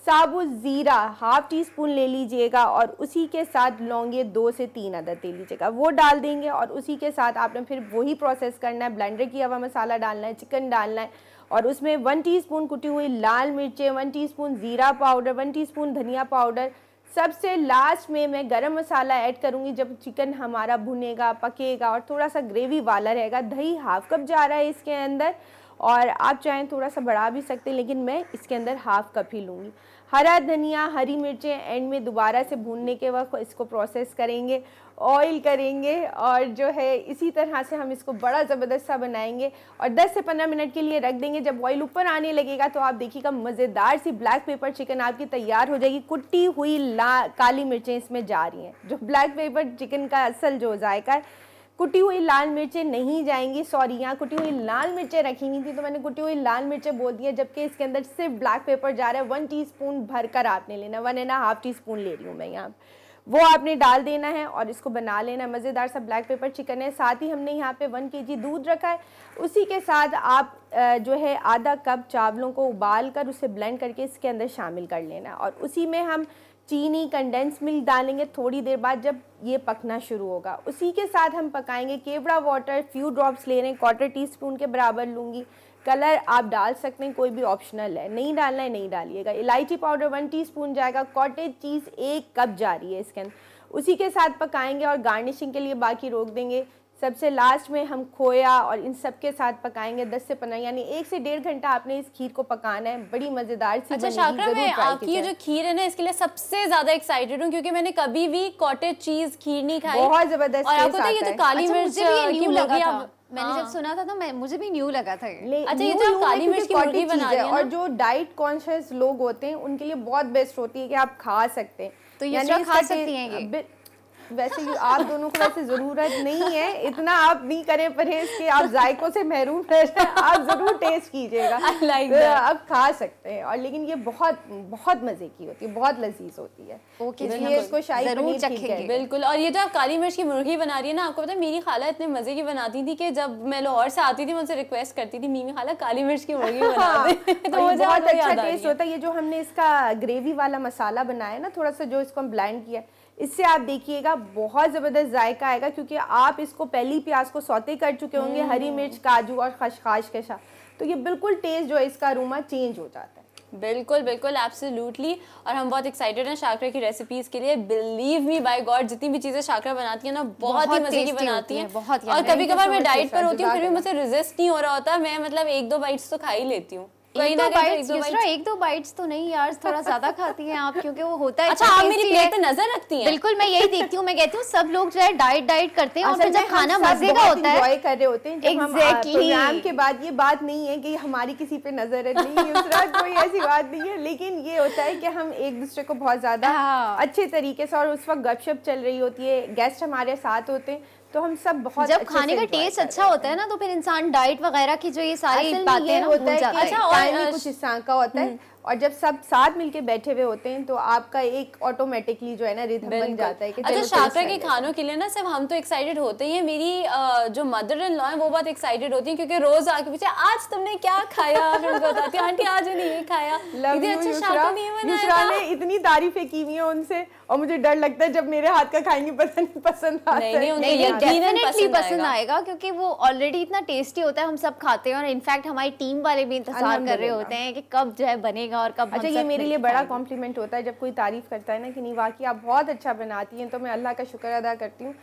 साबुत ज़ीरा 1/2 टीस्पून ले लीजिएगा और उसी के साथ लौंगे 2 से 3 अदद ले लीजिएगा, वो डाल देंगे। और उसी के साथ आपने फिर वही प्रोसेस करना है, ब्लेंडर किया हुआ मसाला डालना है, चिकन डालना है और उसमें 1 टीस्पून कुटी हुई लाल मिर्चें, 1 टीस्पून ज़ीरा पाउडर, 1 टीस्पून धनिया पाउडर। सबसे लास्ट में मैं गरम मसाला ऐड करूँगी जब चिकन हमारा भुनेगा, पकेगा और थोड़ा सा ग्रेवी वाला रहेगा। दही 1/2 कप जा रहा है इसके अंदर, और आप चाहें थोड़ा सा बढ़ा भी सकते हैं, लेकिन मैं इसके अंदर 1/2 कप ही लूँगी। हरा धनिया, हरी मिर्चें एंड में दोबारा से भूनने के वक्त इसको प्रोसेस करेंगे, ऑयल करेंगे और जो है इसी तरह से हम इसको बड़ा ज़बरदस्त सा बनाएंगे और 10 से 15 मिनट के लिए रख देंगे। जब ऑयल ऊपर आने लगेगा तो आप देखिएगा मज़ेदार सी ब्लैक पेपर चिकन आपकी तैयार हो जाएगी। कुटी हुई काली मिर्चें इसमें जा रही हैं, जो ब्लैक पेपर चिकन का असल जो जायका है। कुटी हुई लाल मिर्चें नहीं जाएंगी, सॉरी यहाँ कुटी हुई लाल मिर्चें रखी हुई थी तो मैंने कुटी हुई लाल मिर्चें बोल दी है, जबकि इसके अंदर सिर्फ ब्लैक पेपर जा रहा है। 1 टीस्पून भरकर आपने लेना, 1.5 टीस्पून ले रही हूँ मैं यहाँ, वो आपने डाल देना है और इसको बना लेना। मज़ेदार सा ब्लैक पेपर चिकन है। साथ ही हमने यहाँ पे 1 केजी दूध रखा है, उसी के साथ आप जो है आधा कप चावलों को उबाल कर उसे ब्लेंड करके इसके अंदर शामिल कर लेना और उसी में हम चीनी, कंडेंस मिल्क डालेंगे थोड़ी देर बाद जब ये पकना शुरू होगा। उसी के साथ हम पकाएंगे केवड़ा वाटर, फ्यू ड्रॉप्स ले रहे हैं, 1/4 टीस्पून के बराबर लूँगी। कलर आप डाल सकते हैं, कोई भी ऑप्शनल है, नहीं डालना है नहीं डालिएगा। इलायची पाउडर 1 टीस्पून जाएगा। कॉटेज चीज़ 1 कप जा रही है इसके अंदर, उसी के साथ पकाएंगे और गार्निशिंग के लिए बाकी रोक देंगे। सबसे लास्ट में हम खोया और इन सब के साथ पकाएंगे 10 से 15 यानी 1 से 1.5 घंटा आपने इस खीर को पकाना है। बड़ी मज़ेदार सी अच्छा शाकरा, मैं आपकी ये जो खीर है ना इसके लिए सबसे ज्यादा एक्साइटेड हूँ क्योंकि मैंने कभी भी कॉटेज चीज खीर नहीं खाई। बहुत जबरदस्त। और आपको ये जो काली मिर्च की मुर्गी मैंने जब सुना था तो मुझे भी न्यू लगा था। अच्छा, ये जो काली मिर्च की मुर्गी बना रही है और जो डाइट कॉन्शियस लोग होते हैं उनके लिए बहुत बेस्ट होती है कि आप खा सकते हैं। तो ये खा सकती हैं ये? वैसे आप दोनों को वैसे ज़रूरत नहीं है, इतना आप नहीं करें परहेज कि आप जायकों से महरूम रह जाए। आप ज़रूर टेस्ट कीजिएगा, आप खा सकते हैं। और लेकिन ये बहुत बहुत मज़े की होती है, बहुत लजीज होती है। इसलिए इसको शाही पनीर चखेंगे। बिल्कुल। और ये जो आप काली मिर्च की मुर्गी बना रही है ना, आपको पता है मेरी खाला इतने मज़े की बनाती थी कि जब मैं लाहौर से आती थी मैं उनसे रिक्वेस्ट करती थी, मीमी खाला काली मिर्च की मुर्गी बना दे। तो मुझे बहुत अच्छा टेस्ट होता है। ये जो हमने इसका ग्रेवी वाला मसाला बनाया ना, थोड़ा सा जो इसको हम ब्लेंड किया, इससे आप देखिएगा बहुत ज़बरदस्त जायका आएगा क्योंकि आप इसको पहली प्याज को सौते कर चुके होंगे, हरी मिर्च, काजू और खशखाश के साथ, तो ये बिल्कुल टेस्ट जो है इसका अरोमा चेंज हो जाता है। बिल्कुल बिल्कुल, एब्सोल्युटली। और हम बहुत एक्साइटेड हैं शाकरा की रेसिपीज़ के लिए। बिलीव मी बाय गॉड, जितनी भी चीज़ें शाकरा बनाती है ना बहुत ही मज़े की बनाती है। और कभी कभार मैं डाइट पर होती हूँ फिर भी मुझे रेजिस्ट नहीं हो रहा होता, मैं मतलब 1-2 बाइट्स तो खा ही लेती हूँ। एक दो बाइट्स तो नहीं यार, थोड़ा ज्यादा खाती हैं आप, क्योंकि वो होता है। अच्छा, आप मेरी प्लेट पे नजर रखती हैं? बिल्कुल, मैं यही देखती हूँ। मैं कहती हूँ सब लोग जो है डाइट करते हैं और फिर जब खाना मजे का होता है एंजॉय कर रहे होते हैं। एग्जैक्टली। प्रोग्राम के बाद ये बात नहीं है कि हमारी किसी पे नजर नहीं है, कोई ऐसी बात नहीं है, लेकिन ये होता है कि हम एक दूसरे को बहुत ज्यादा अच्छे तरीके से, और उस वक्त गपशप चल रही होती है, गेस्ट हमारे साथ होते हैं, तो हम सब बहुत जब खाने का टेस्ट अच्छा होता है ना तो फिर इंसान डाइट वगैरह की जो ये सारी बातें ना भूल जाता है। अच्छा, और कुछ इंसान का होता है और जब सब साथ मिलके बैठे हुए होते हैं तो आपका एक ऑटोमेटिकली जो है ना रिदम बन जाता है कि अच्छा, शाकरा के खानों के लिए ना सिर्फ हम तो एक्साइटेड होते ही हैं, मेरी जो मदर इन लॉ है वो बहुत एक्साइटेड होती है क्योंकि रोज आके पूछे आज तुमने क्या खाया, फिर उनको बताती हूँ आंटी आज मैंने ये खाया। अच्छा, शाकरा ने इतनी तारीफें की हुई है उनसे और मुझे डर लगता है जब मेरे हाथ का खाएंगे पसंद डेफिनेटली पसंद आएगा क्योंकि वो ऑलरेडी इतना टेस्टी होता है, हम सब खाते हैं और इनफैक्ट हमारी टीम वाले भी इंतजार कर रहे होते हैं कि कब जो है बनेगा और कब। अच्छा, ये मेरे लिए बड़ा कॉम्प्लीमेंट होता है जब कोई तारीफ करता है ना कि नहीं वाकई आप बहुत अच्छा बनाती हैं, तो मैं अल्लाह का शुक्र अदा करती हूँ।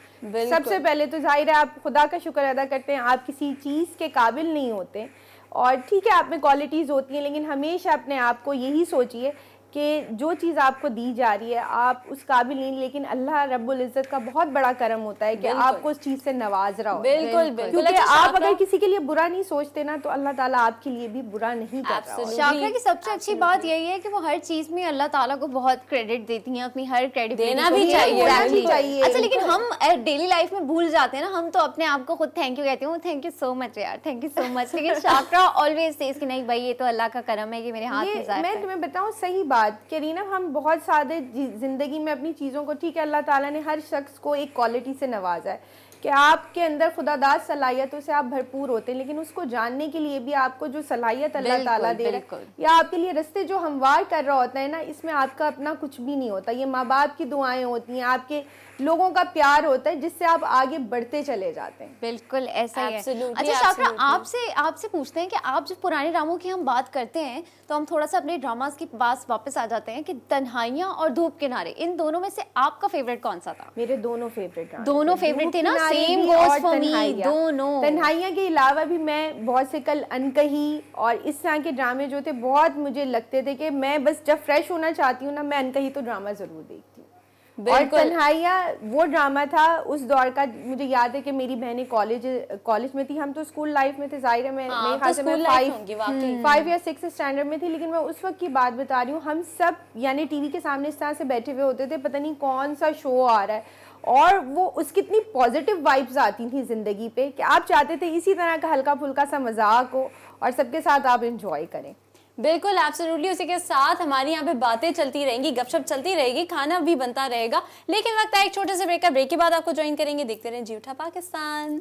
सबसे पहले तो जाहिर है आप खुदा का शुक्र अदा करते हैं, आप किसी चीज़ के काबिल नहीं होते और ठीक है आप में क्वालिटीज़ होती हैं, लेकिन हमेशा अपने आप को यही सोचिए कि जो चीज़ आपको दी जा रही है आप उस काबिल नहीं, लेकिन अल्लाह रब्बुल इज़्ज़त का बहुत बड़ा करम होता है कि आपको उस चीज़ से नवाज रहा होता है। बिल्कुल बिल्कुल। क्योंकि आप अगर किसी के लिए बुरा नहीं सोचते ना तो अल्लाह ताला आपके लिए भी बुरा नहीं कर रहा। शाकरा की सबसे अच्छी बात यही है कि वो हर चीज़ में अल्लाह ताला को बहुत क्रेडिट देती हैं, अपनी हर क्रेडिबिलिटी देना भी चाहिए। अच्छा, लेकिन हम डेली लाइफ में भूल जाते हैं ना, हम तो अपने आप को खुद थैंक यू कहते हैं, थैंक यू सो मच यार, थैंक यू सो मच, लेकिन शाकरा ऑलवेज सेज कि नहीं भाई ये तो अल्लाह का करम है कि मेरे हाथ में जाए। मैं तुम्हें बताऊं सही बात कि रीना, हम बहुत सादे जिंदगी में अपनी चीज़ों को, ठीक है अल्लाह ताला ने हर शख्स को एक क्वालिटी से नवाजा है कि आपके अंदर खुदादार सलाहियतों से आप भरपूर होते हैं, लेकिन उसको जानने के लिए भी आपको जो सलाहियत अल्लाह ताला दे रहा है या आपके लिए रास्ते जो हमवार कर रहा होता है ना, इसमें आपका अपना कुछ भी नहीं होता। ये माँ बाप की दुआएं होती हैं, आपके लोगों का प्यार होता है जिससे आप आगे बढ़ते चले जाते हैं। बिल्कुल ऐसा ही है। अच्छा शाकरा, आपसे पूछते हैं कि आप जब पुराने ड्रामों की हम बात करते हैं तो हम थोड़ा सा अपने ड्रामास के पास वापस आ जाते हैं कि तन्हाइयाँ और धूप किनारे, इन दोनों में से आपका फेवरेट कौन सा था? मेरे दोनों फेवरेट थे ना, सेम गोज़ फॉर मी, दोनों। तन्हाइयाँ के अलावा भी मैं बहुत से कल अनकही और इस तरह के ड्रामे जो थे बहुत मुझे लगते थे कि मैं बस जब फ्रेश होना चाहती हूँ ना, मैं अनकही तो ड्रामा जरूर देखती हूँ। और तन्हाइयाँ वो ड्रामा था उस दौर का, मुझे याद है कि मेरी बहनें कॉलेज में थी, हम तो स्कूल लाइफ में थे, जाहिर है मैं 5 या 6 स्टैंडर्ड में थी, लेकिन मैं उस वक्त की बात बता रही हूँ। हम सब यानी टीवी के सामने इस तरह से बैठे हुए होते थे, पता नहीं कौन सा शो आ रहा है, और वो उसकी इतनी पॉजिटिव वाइब्स आती थी ज़िंदगी पे कि आप चाहते थे इसी तरह का हल्का फुल्का सा मजाक हो और सबके साथ आप इंजॉय करें। बिल्कुल एब्सोल्युटली। उसी के साथ हमारी यहाँ पे बातें चलती रहेंगी, गपशप चलती रहेगी, खाना भी बनता रहेगा, लेकिन वक्त है एक छोटे से ब्रेक का। ब्रेक के बाद आपको ज्वाइन करेंगे। देखते रहें जी उठा पाकिस्तान।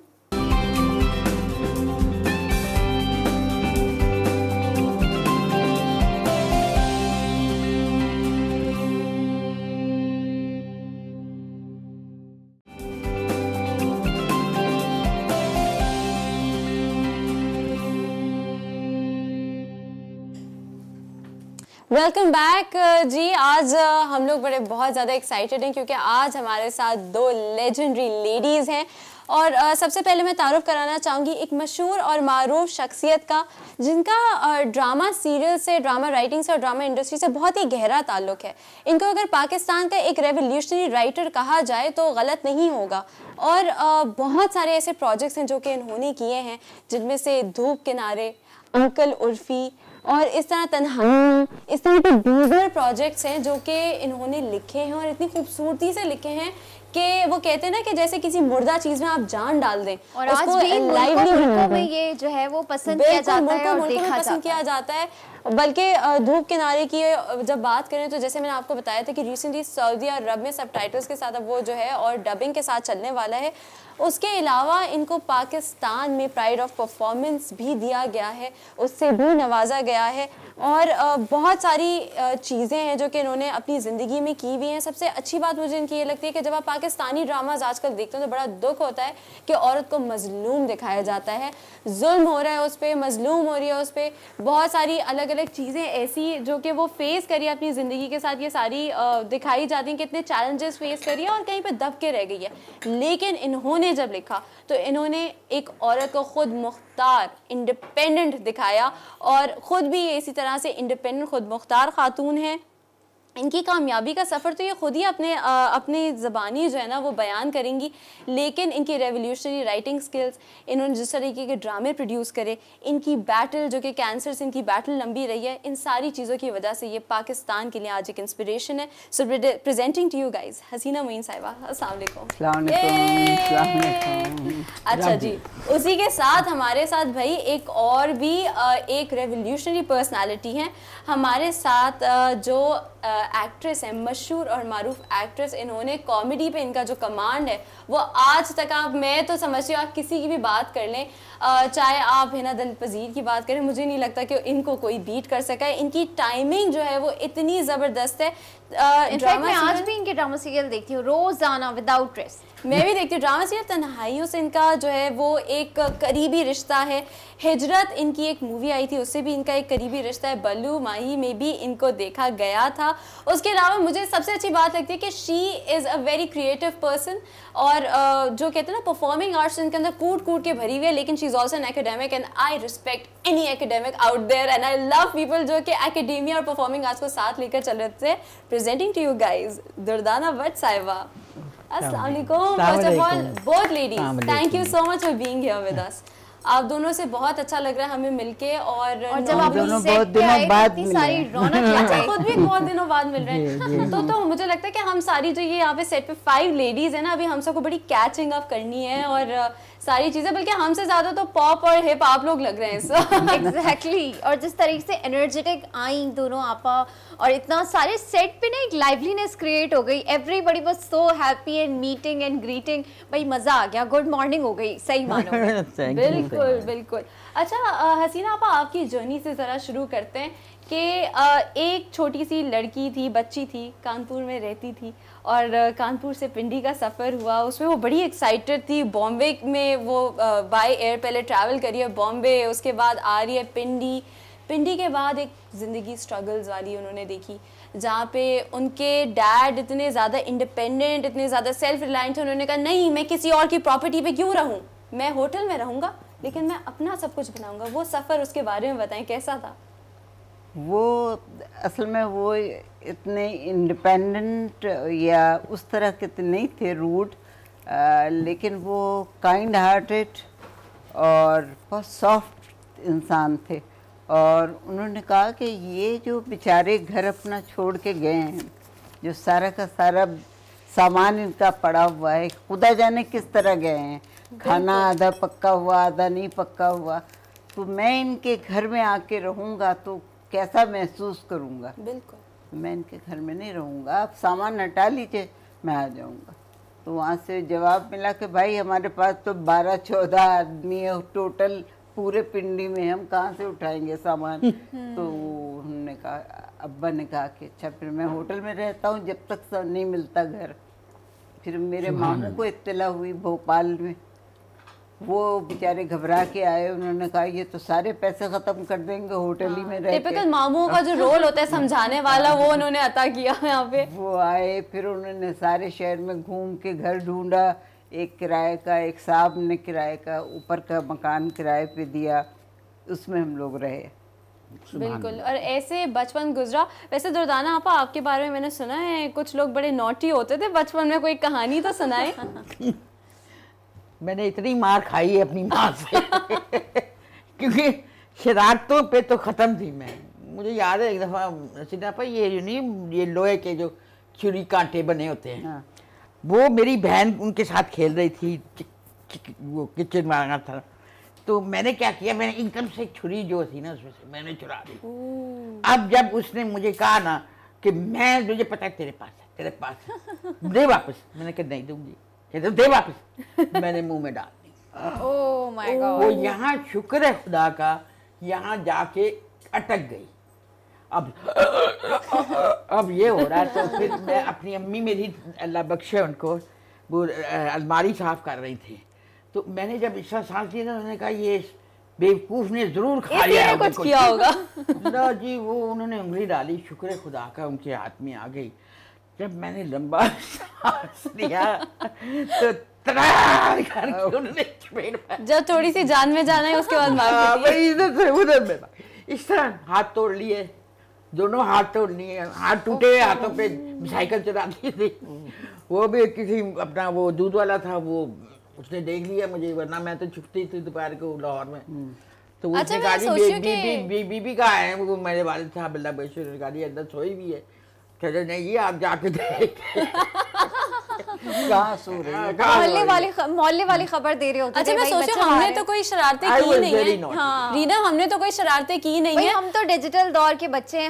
वेलकम बैक जी। आज हम लोग बहुत ज़्यादा एक्साइटेड हैं क्योंकि आज हमारे साथ 2 लेजेंडरी लेडीज़ हैं। और सबसे पहले मैं तारुफ कराना चाहूँगी एक मशहूर और मारूफ शख्सियत का, जिनका ड्रामा सीरियल से, ड्रामा राइटिंग से और ड्रामा इंडस्ट्री से बहुत ही गहरा ताल्लुक़ है। इनको अगर पाकिस्तान का एक रेवोल्यूशनरी राइटर कहा जाए तो गलत नहीं होगा। और बहुत सारे ऐसे प्रोजेक्ट्स हैं जो कि इन्होंने किए हैं, जिनमें से धूप किनारे, अंकल उर्फी और इस तरह तन्हाई, इस तरह के दीगर प्रोजेक्ट्स हैं जो कि इन्होंने लिखे हैं और इतनी खूबसूरती से लिखे हैं कि वो कहते हैं ना कि जैसे किसी मुर्दा चीज में आप जान डाल दें और आज भी मुल्कों में ये जो है वो पसंद किया जाता है और देखा पसंद किया जाता है। बल्कि धूप किनारे की जब बात करें तो जैसे मैंने आपको बताया था कि रिसेंटली सऊदी अरब में सबटाइटल्स के साथ अब वो जो है और डबिंग के साथ चलने वाला है। उसके अलावा इनको पाकिस्तान में प्राइड ऑफ परफॉर्मेंस भी दिया गया है, उससे भी नवाजा गया है और बहुत सारी चीज़ें हैं जो कि इन्होंने अपनी ज़िंदगी में की हुई हैं। सबसे अच्छी बात मुझे इनकी ये लगती है कि जब आप पाकिस्तानी ड्रामाज आजकल देखते हैं तो बड़ा दुख होता है कि औरत को मजलूम दिखाया जाता है, जुल्म हो रहा है उस पर, मजलूम हो रही है उस पर, बहुत सारी अलग अलग चीज़ें ऐसी जो कि वो फेस करी है अपनी ज़िंदगी के साथ, ये सारी दिखाई जाती हैं, कितने चैलेंजेस फेस करी है और कहीं पर दब के रह गई है। लेकिन इन्होंने जब लिखा तो इन्होंने एक औरत को खुद मुख्तार, इंडिपेंडेंट दिखाया और ख़ुद भी इसी तरह से इंडिपेंडेंट, खुद मुख्तार खातून है। इनकी कामयाबी का सफ़र तो ये खुद ही अपने ज़बानी जो है ना वो बयान करेंगी, लेकिन इनकी रेवोल्यूशनरी राइटिंग स्किल्स, इन्होंने जिस तरीके के ड्रामे प्रोड्यूस करे, इनकी बैटल जो कि कैंसर से इनकी बैटल लंबी रही है, इन सारी चीज़ों की वजह से ये पाकिस्तान के लिए आज एक इंस्पिरेशन है। सो प्रेजेंटिंग टू यू गाइज हसीना मोइन साहिबा, अस्सलाम वालेकुम। अच्छा जी, उसी के साथ हमारे साथ भाई एक और भी एक रेवोल्यूशनरी पर्सनैलिटी हैं हमारे साथ, जो एक्ट्रेस है, मशहूर और मारूफ एक्ट्रेस। इन्होंने कॉमेडी पे इनका जो कमांड है वो आज तक, आप मैं तो समझती हूँ आप किसी की भी बात कर लें, चाहे आप हिना दिलपजीर की बात करें, मुझे नहीं लगता कि इनको कोई बीट कर सका है। इनकी टाइमिंग जो है वो इतनी ज़बरदस्त है। इनफैक्ट मैं आज भी इनके ड्रामा सीरियल देखती हूँ रोज़ाना विदाउट रेस्ट। मैं भी देखती हूँ ड्रामा सीरियल। तन्हाइयों से इनका जो है वो एक करीबी रिश्ता है। हिजरत इनकी एक मूवी आई थी, उससे भी इनका एक करीबी रिश्ता है। बल्लू माही में भी इनको देखा गया था। उसके अलावा मुझे सबसे अच्छी बात लगती है कि she is a very creative person, और जो कहते हैं ना परफॉर्मिंग आर्ट्स इनके अंदर कूट कूट के भरी हुई है, लेकिन she is also an academic and I respect any academic out there and I love people जो कि एकेडेमिया और परफॉर्मिंग आर्ट्स को साथ लेकर चल रहे थे। Presenting to you guys Durdana Bhatt Sahiba. Assalamu alaikum. First of all, both ladies, thank you so much for being here with us. आप दोनों से बहुत अच्छा लग रहा है हमें मिलके, और जब आप दोनों बहुत दिनों बाद सारी रौनक अच्छा खुद भी बहुत दिनों बाद मिल रहे हैं तो मुझे लगता है कि हम सारी जो ये यहाँ पे सेट पे 5 लेडीज है ना, अभी हम सबको बड़ी कैचिंग अप करनी है और सारी चीजें, बल्कि हमसे ज्यादा तो पॉप और हिप आप लोग लग रहे हैं। एग्जैक्टली और जिस तरीके से एनर्जेटिक आई दोनों आपा, और इतना सारे सेट पे ना एक लाइवलीनेस क्रिएट हो गई। Everybody was so happy and meeting and greeting, भाई मजा आ गया, गुड मॉर्निंग हो गई, सही मानो। बिल्कुल बिल्कुल। अच्छा हसीना आपा, आपकी जर्नी से ज़रा शुरू करते हैं कि एक छोटी सी लड़की थी, बच्ची थी, कानपुर में रहती थी और कानपुर से पिंडी का सफ़र हुआ, उसमें वो बड़ी एक्साइटेड थी। बॉम्बे में वो बाय एयर पहले ट्रैवल करी है बॉम्बे, उसके बाद आ रही है पिंडी। पिंडी के बाद एक ज़िंदगी स्ट्रगल्स वाली उन्होंने देखी, जहाँ पे उनके डैड इतने ज़्यादा इंडिपेंडेंट, इतने ज़्यादा सेल्फ रिलायंट थे। उन्होंने कहा नहीं, मैं किसी और की प्रॉपर्टी पे क्यों रहूँ, मैं होटल में रहूँगा लेकिन मैं अपना सब कुछ बनाऊँगा। वो सफ़र, उसके बारे में बताएं कैसा था? वो असल में वो इतने इंडिपेंडेंट या उस तरह के तो नहीं थे, रूड, लेकिन वो काइंड हार्टेड और बहुत सॉफ्ट इंसान थे। और उन्होंने कहा कि ये जो बेचारे घर अपना छोड़ के गए हैं, जो सारा का सारा सामान इनका पड़ा हुआ है, खुदा जाने किस तरह गए हैं, खाना आधा पक्का हुआ आधा नहीं पक्का हुआ, तो मैं इनके घर में आके रहूँगा तो कैसा महसूस करूँगा। बिल्कुल, मैं इनके घर में नहीं रहूँगा, आप सामान हटा लीजिए, मैं आ जाऊँगा। तो वहाँ से जवाब मिला कि भाई हमारे पास तो 12-14 आदमी है टोटल पूरे पिंडी में, हम कहाँ से उठाएंगे सामान। तो उन्होंने कहा, अब्बा ने कहा कि अच्छा फिर मैं होटल में रहता हूँ जब तक नहीं मिलता घर। फिर मेरे मामू को इत्तला हुई भोपाल में, वो बेचारे घबरा के आए। उन्होंने कहा ये तो सारे पैसे खत्म कर देंगे होटल ही में रह के। टिपिकल मामू का जो रोल होता है समझाने वाला, वो उन्होंने अता किया यहाँ पे। वो आए, फिर उन्होंने सारे शहर में घूम के घर ढूंढा, एक किराए का, एक साहब ने किराए का ऊपर का मकान किराए पे दिया, उसमें हम लोग रहे। बिल्कुल। और ऐसे बचपन गुजरा। वैसे दुर्दाना आपा, आपके बारे में मैंने सुना है कुछ लोग बड़े नॉटी होते थे बचपन में, कोई कहानी तो सुनाए। मैंने इतनी मार खाई है अपनी माँ से क्योंकि शरारतों पे तो ख़त्म थी मैं। मुझे याद है एक दफ़ा सीधा पर ये नहीं, ये लोहे के जो छुरी कांटे बने होते हैं, हाँ। वो मेरी बहन उनके साथ खेल रही थी, वो किचन में आना था, तो मैंने क्या किया, मैंने एकदम से छुरी जो थी ना उसमें से मैंने चुरा ली। अब जब उसने मुझे कहा ना कि मैं, मुझे पता है तेरे पास है, तेरे पास है, दे वापस, मैंने कहा नहीं दूंगी, कहते दे वापस, मैंने मुंह में डाल दी। ओह माय गॉड। वो यहाँ शुक्र है खुदा का, यहाँ जाके अटक गई। अब ये हो रहा है, तो फिर मैं अपनी अम्मी मेरी अल्लाह बख्शे उनको, वो अलमारी साफ कर रही थी, तो मैंने जब इसका सांस लिया उन्होंने कहा ये बेवकूफ ने जरूर खा लिया कुछ किया होगा। ना जी, वो उन्होंने उंगली डाली, शुक्र है खुदा का उनके हाथ में आ गई। जब मैंने लंबा सांस लिया तो तरार करके उन्होंने चपेट मारी। जब थोड़ी सी जान में जाना है उसके बाद मार वही इधर से उधर में इस तरह हाथ तोड़ लिए, दोनों हाथ तोड़ लिए, हाथ टूटे हाथों पे साइकिल चलाती थी। वो भी किसी अपना वो दूध वाला था, वो उसने देख लिया मुझे, वरना मैं तो छुपती थी दोपहर को लाहौर में, तो उसने कहा जी बीबी कहाँ है, वो मेरे वालिद साहब अल्लाह बख्शे ने कहा अंदर सोई भी है, कहते नहीं ये आप जाके देख कहाँ सो रही है, मोहल्ले वाली खबर दे रहे होते। अच्छा मैं सोचूं हमने तो कोई शरारतें की नहीं है। हाँ। रीना हमने तो कोई शरारतें की नहीं है, हम तो डिजिटल दौर के बच्चे हैं।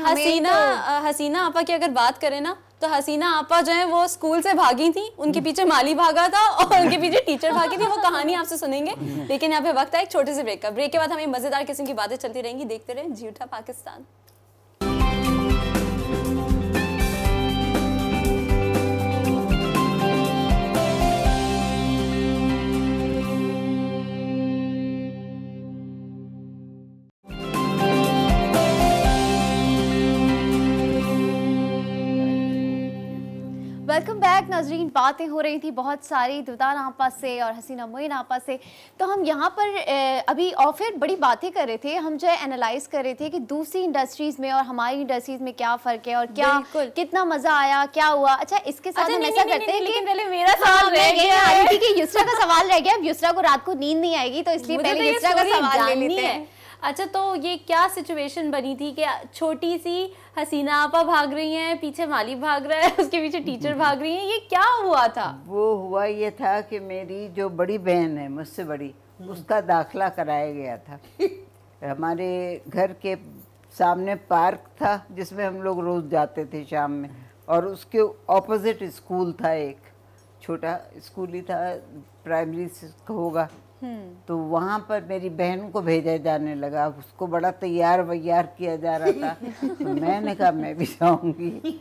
हसीना आपा की अगर बात करें ना, तो हसीना आपा जो है वो स्कूल से भागी थी, उनके पीछे माली भागा था और उनके पीछे टीचर भागी थी, वो कहानी आपसे सुनेंगे। लेकिन यहाँ पे वक्त है एक छोटे से ब्रेक का। ब्रेक के बाद हमें मजेदार किस्म की बातें चलती रहेंगी। देखते रहे जी उठा पाकिस्तान। वेलकम बैक नाजरीन। बातें हो रही थी बहुत सारी दुर्दाना आपा से और हसीना मोइन आपा से, तो हम यहाँ पर अभी और फिर बड़ी बातें कर रहे थे, हम जो है एनालाइज कर रहे थे कि दूसरी इंडस्ट्रीज़ में और हमारी इंडस्ट्रीज़ में क्या फ़र्क है और क्या कितना मज़ा आया, क्या हुआ। अच्छा इसके साथ हम ऐसा करते हैं कि पहले मेरा सवाल रह गया कि युसरा का सवाल रह गया। अब युसरा को रात को नींद नहीं आएगी, तो इसलिए पहले युसरा का सवाल ले लेते हैं। अच्छा तो ये क्या सिचुएशन बनी थी कि छोटी सी हसीना आपा भाग रही हैं, पीछे माली भाग रहा है, उसके पीछे टीचर भाग रही हैं, ये क्या हुआ था? वो हुआ ये था कि मेरी जो बड़ी बहन है मुझसे बड़ी, उसका दाखिला कराया गया था। हमारे घर के सामने पार्क था जिसमें हम लोग रोज़ जाते थे शाम में, और उसके ऑपोजिट स्कूल था, एक छोटा स्कूल ही था, प्राइमरी होगा। तो वहाँ पर मेरी बहन को भेजा जाने लगा, उसको बड़ा तैयार वैयार किया जा रहा था। तो मैंने कहा मैं भी जाऊँगी,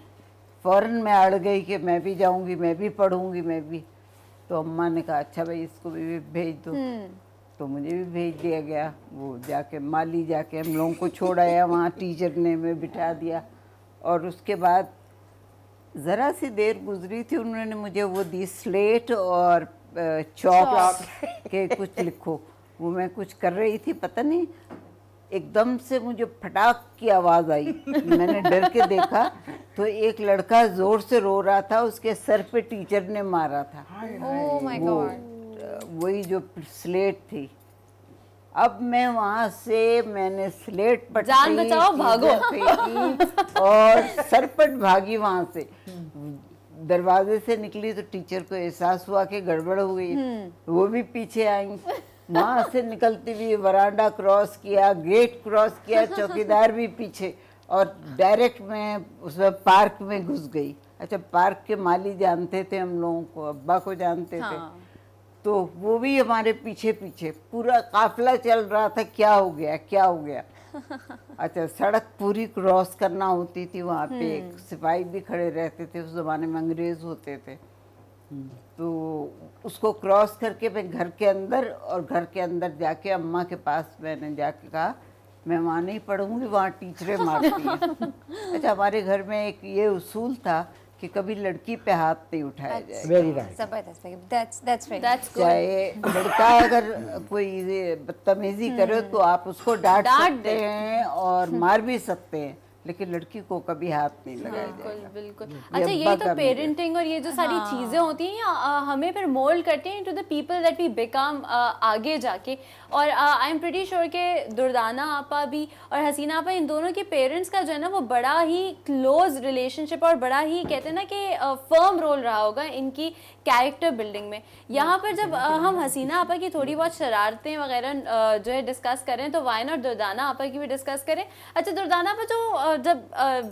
फ़ौरन मैं अड़ गई कि मैं भी जाऊँगी, मैं भी पढ़ूँगी, मैं भी। तो अम्मा ने कहा अच्छा भाई इसको भी भेज दो, तो मुझे भी भेज दिया गया। वो जाके माली जाके हम लोगों को छोड़ आया, वहाँ टीचर ने मैं बिठा दिया, और उसके बाद ज़रा सी देर गुजरी थी, उन्होंने मुझे वो दी स्लेट और चॉक के कुछ लिखो। वो मैं कुछ कर रही थी, पता नहीं एकदम से मुझे फटाक की आवाज़ आई। मैंने डर के देखा तो एक लड़का ज़ोर से रो रहा था, उसके सर पे टीचर ने मारा था। ओह माय गॉड। वही जो स्लेट थी। अब मैं वहाँ से मैंने स्लेट पट्टी जान बचाओ भागो और सरपट भागी वहाँ से। दरवाजे से निकली तो टीचर को एहसास हुआ कि गड़बड़ हो गई, वो भी पीछे आई। वहाँ से निकलती हुई वरांडा क्रॉस किया, गेट क्रॉस किया, चौकीदार भी पीछे, और डायरेक्ट मैं उसमें पार्क में घुस गई। अच्छा पार्क के माली जानते थे हम लोगों को, अब्बा को जानते थे, तो वो भी हमारे पीछे पीछे, पूरा काफिला चल रहा था, क्या हो गया क्या हो गया। अच्छा सड़क पूरी क्रॉस करना होती थी, वहाँ पे एक सिपाही भी खड़े रहते थे, उस ज़माने में अंग्रेज़ होते थे। तो उसको क्रॉस करके मैं घर के अंदर, और घर के अंदर जाके अम्मा के पास मैंने जाके कहा मैं वहाँ नहीं पढ़ूंगी, वहाँ टीचरें मारती हैं। अच्छा हमारे घर में एक ये उसूल था कि कभी लड़की पे हाथ नहीं उठाया जाए। वेरी राइट, जबरदस्त, that's right, That's good. चाहे लड़का अगर कोई बदतमीजी करे तो आप उसको डांट सकते हैं और मार भी सकते हैं, लेकिन लड़की को कभी हाथ नहीं लगाया बिल्कुल जाएगा। बिल्कुल। ये अच्छा, यही अब्बा तो का पेरेंटिंग और ये जो सारी चीज़ें होती हैं हमें फिर मोल्ड करते हैं to the people that we become आगे जाके। और आई एम प्रीटी श्योर के दुर्दाना आपा भी और हसीना आपा, इन दोनों के पेरेंट्स का जो है ना वो बड़ा ही क्लोज रिलेशनशिप और बड़ा ही कहते हैं ना कि फर्म रोल रहा होगा इनकी कैरेक्टर बिल्डिंग में। यहाँ पर जब हम हसीना आपा की थोड़ी बहुत शरारतें वगैरह जो है डिस्कस करें तो वाई नॉट दुर्दाना आपा की भी डिस्कस करें। अच्छा, दुर्दाना आपा जो जब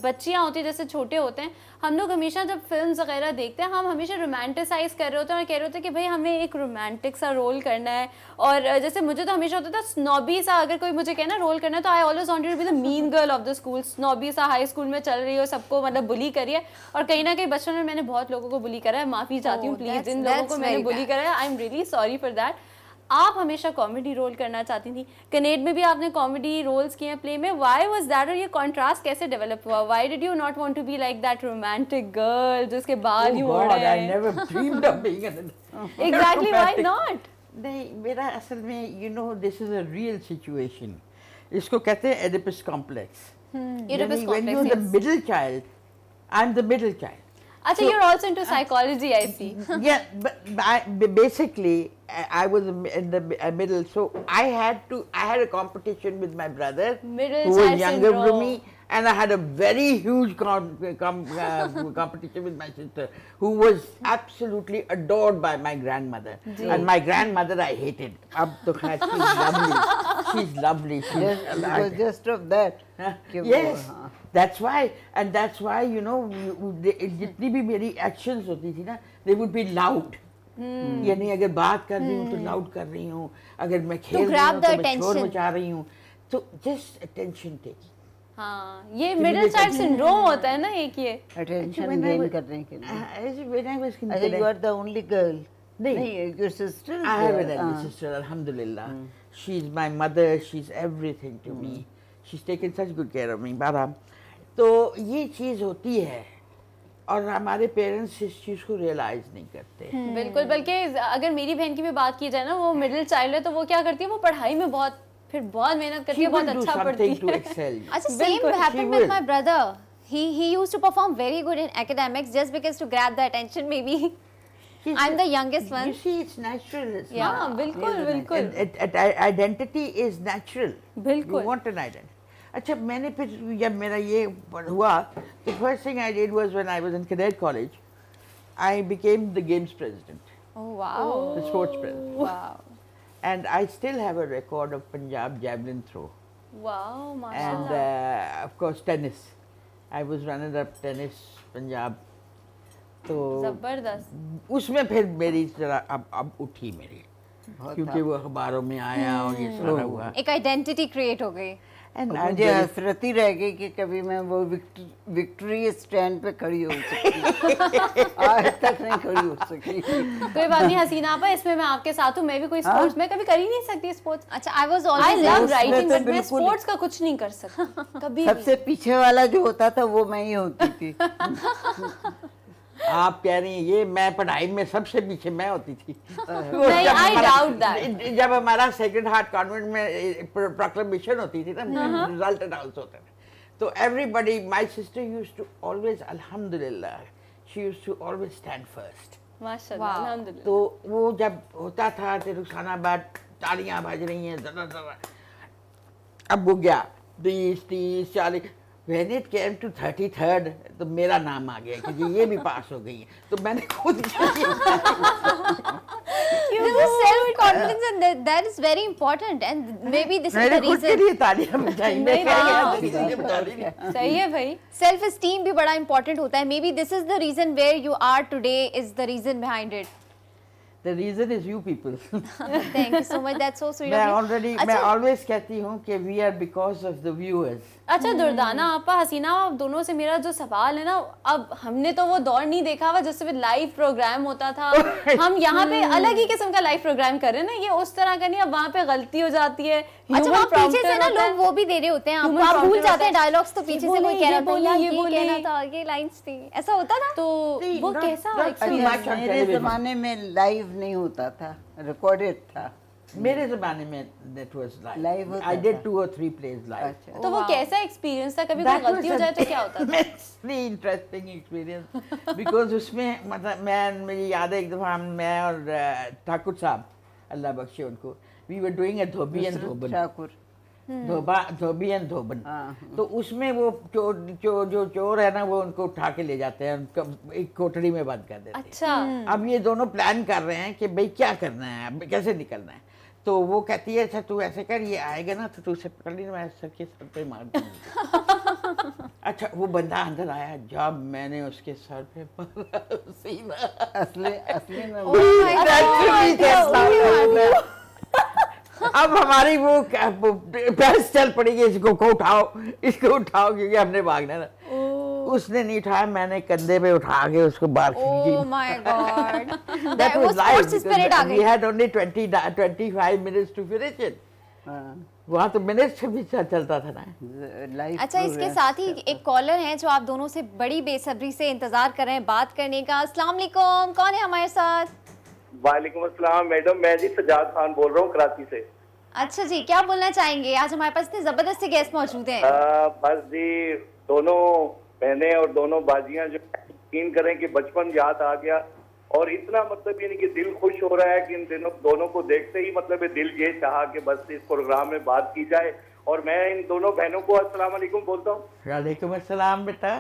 बच्चियाँ होती हैं, जैसे छोटे होते हैं, हम लोग हमेशा जब फिल्म्स वगैरह देखते हैं हम हमेशा रोमांटिसाइज कर रहे होते हैं और कह रहे होते हैं कि भाई हमें एक रोमांटिक सा रोल करना है। और जैसे मुझे तो हमेशा होता था स्नॉबी सा, अगर कोई मुझे कहना रोल करना है तो I always wanted to be the mean girl of the school. Snobby सा हाई स्कूल में चल रही हो, सबको मतलब बुली करिए। और कहीं ना कहीं बचपन में मैंने बहुत लोगों को बुली करा है, माफ़ी चाहती हूँ प्लीज़ जिन लोगों को मैंने बुली करा है, I am really sorry for that. आप हमेशा कॉमेडी रोल करना चाहती थी, कनेड में भी आपने कॉमेडी रोल्स किए हैं प्ले में, व्हाई वाज दैट? और ये कॉन्ट्रास्ट कैसे डेवलप हुआ? Why did you not want to be like that romantic girl जिसके बाल यूं उड़ रहे हैं? I never dreamed of being Exactly, why not? नहीं, मेरा असल में you know this is a real situation. इसको कहते हैं Oedipus complex. Oedipus When you're complex, the yes. middle child, I'm the middle child. अच्छा, you're also into psychology, I see. Yeah, but basically I was in the middle, so I had a competition with my brother Middle who child was younger syndrome. from me, and I had a very huge competition with my sister, who was absolutely adored by my grandmother, and my grandmother I hated. Ab to khair, she's lovely. It was just of that. Yes, that's why, and that's why you know जितनी भी मेरी actions होती थी ना, they would be loud. यानी अगर बात कर रही हूँ तो लाउड कर रही हूँ, अगर मैं खेल रही हूँ तो मैं शोर मचा रही हूँ, तो just attention taking. हाँ, ये मिडिल चाइल्ड सिंड्रोम होता है ना एक ये Attention gain करने के लिए। When I was अच्छा, you are the only girl. नहीं, your sister. I have an elder sister, alhamdulillah. She's my mother, she's everything to me. She's taken such good care of me. बाबा, तो ये चीज़ होती है और हमारे पेरेंट्स इस चीज़ को रियलाइज नहीं करते। बिल्कुल, बल्कि अगर मेरी बहन की भी बात की जाए ना, वो मिडिल चाइल्ड है तो वो क्या करती है, वो पढ़ाई में बहुत मेहनत करती है, बहुत अच्छा पढ़ती है। अच्छा, same happened with my brother. He used to perform very good in academics just because to grab the attention maybe. I'm the youngest one. You see, it's natural. Yeah, बिल्कुल बिल्कुल। Identity is natural. बिल्कुल। You want an identity. अच्छा, मैंने फिर जब मेरा ये हुआ, the first thing I did was when I was in cadet college, I became the games president. Oh wow. The sports president. Wow. And I still have a record of Punjab javelin throw. Wow, And माशाल्लाह। of course tennis. I was runner-up tennis Punjab. तो जबरदस्त। उसमें फिर मेरी जरा अब उठी मेरी, क्योंकि वो अखबारों में आया और ये सारा हुआ। एक आइडेंटिटी क्रिएट हो गई। मुझे हसरत ही रह गई कि कभी मैं वो विक्ट्री स्टैंड पे खड़ी हो सकी। आज तक नहीं खड़ी हो सकी। कोई बात नहीं हसीना आपा, इसमें मैं आपके साथ हूँ। मैं भी कोई स्पोर्ट्स में कभी कर ही नहीं सकती स्पोर्ट्स। अच्छा, I was I always love उसमें writing, तो but मैं बिल्कुल- स्पोर्ट्स का कुछ नहीं कर सकती कभी। सबसे पीछे वाला जो होता था वो मैं ही होती थी। आप कह रही हैं ये, मैं पढ़ाई में सबसे पीछे मैं होती थी। नहीं, I doubt that. जब हमारा सेक्रेड हार्ट कॉन्वेंट में प्रोक्लेमेशन होती थी ना, रिजल्ट अनाउंस होता था, तो everybody, my sister used to always, अल्हम्दुलिल्लाह, she used to always stand first. माशाल्लाह, अल्हम्दुलिल्लाह। तो वो जब होता था तो रुखसाना बाद तालियां बज रही हैं, अब वो गया 20, 30, 40। When it came to 33rd, तो मेरा नाम आ गया कि जी ये भी पास हो गई है, तो मैंने खुद This is self-confidence and that is very important and maybe this is the मैंने खुद के reason. लिए तालियां बजाई। नहीं, मैं नहीं, किसी के बता रही नहीं। सही है भाई। Self-esteem भी बड़ा important होता है. Maybe this is the reason where you are today is the reason behind it. The reason is you people. Thank you so much. That's so sweet मैं of you. already मैं always कहती हूँ कि we are because of the viewers. अच्छा दुर्दाना आपा हसीना, आप दोनों से मेरा जो सवाल है ना, अब हमने तो वो दौर नहीं देखा हुआ जिससे लाइव प्रोग्राम होता था। हम यहाँ पे अलग ही किस्म का लाइव प्रोग्राम कर रहे हैं ना, ये उस तरह का नहीं। अब वहाँ पे गलती हो जाती है। अच्छा वहाँ पीछे से ना लोग वो भी दे रहे होते हैं आपको, आप भूल जाते हैं डायलॉग्स, तो पीछे से कोई कह रहा था यार ये कहना था, ये लाइंस थी, ऐसा होता था। तो वो कैसा मेरे जमाने में लाइव नहीं होता था, रिकॉर्डेड था। मेरे ज़माने में that was Live live. होता I did था। 2 or 3 plays live. तो वो कैसा एक्सपीरियंस था? कभी कोई गलती हो जाए तो क्या होता था? Immensely interesting experience because उसमें मतलब मुझे याद है एक दफ़ा मैं और ठाकुर साहब अल्लाह बख्शे उनको, we were doing a धोबी एंड धोबन, ठाकुर धोबी एंड धोबन। तो उसमें वो जो चोर है ना वो उनको उठा के ले जाते हैं, उनको एक कोठड़ी में बंद कर देते हैं। अच्छा अब ये दोनों प्लान कर रहे हैं कि भाई क्या करना है, अब कैसे निकलना है। तो वो कहती है अच्छा तू ऐसे कर, ये आएगा ना तो तू उसे पकड़ ली, मैं सर के सर पे मार दूंगी। अच्छा वो बंदा अंदर आया, जब मैंने उसके सर पे मारा सीना, असली में अब हमारी वो बहस चल पड़ी कि इसको उठाओ क्योंकि हमने भागना था। उसने नहीं उठाया, मैंने कंधे पे उठा के उसको बाहर खींची। Oh my God. That was वो sports spirit आ live. गई। We had only 25 minutes to finish it. वहाँ तो मिनट से भी चलता था ना लाइव। अच्छा इसके साथ ही एक कॉलर हैं जो आप दोनों से बड़ी बेसब्री से इंतजार कर रहे हैं बात करने का। अस्सलाम वालेकुम, कौन है हमारे साथ? वालेकुम अस्सलाम मैडम, मैं जी सजाद खान बोल रहा हूँ कराची से। अच्छा जी, क्या बोलना चाहेंगे? आज हमारे पास इतने जबरदस्त से गेस्ट मौजूद हैं। बस जी दोनों बहनें और दोनों बाजियां जो यकीन करें कि बचपन याद आ गया और इतना मतलब यानी कि दिल खुश हो रहा है कि इन दोनों को देखते ही मतलब दिल ये चाहा कि बस इस प्रोग्राम में बात की जाए। और मैं इन दोनों बहनों को अस्सलाम वालेकुम बोलता हूँ। वालेकुम अस्सलाम बेटा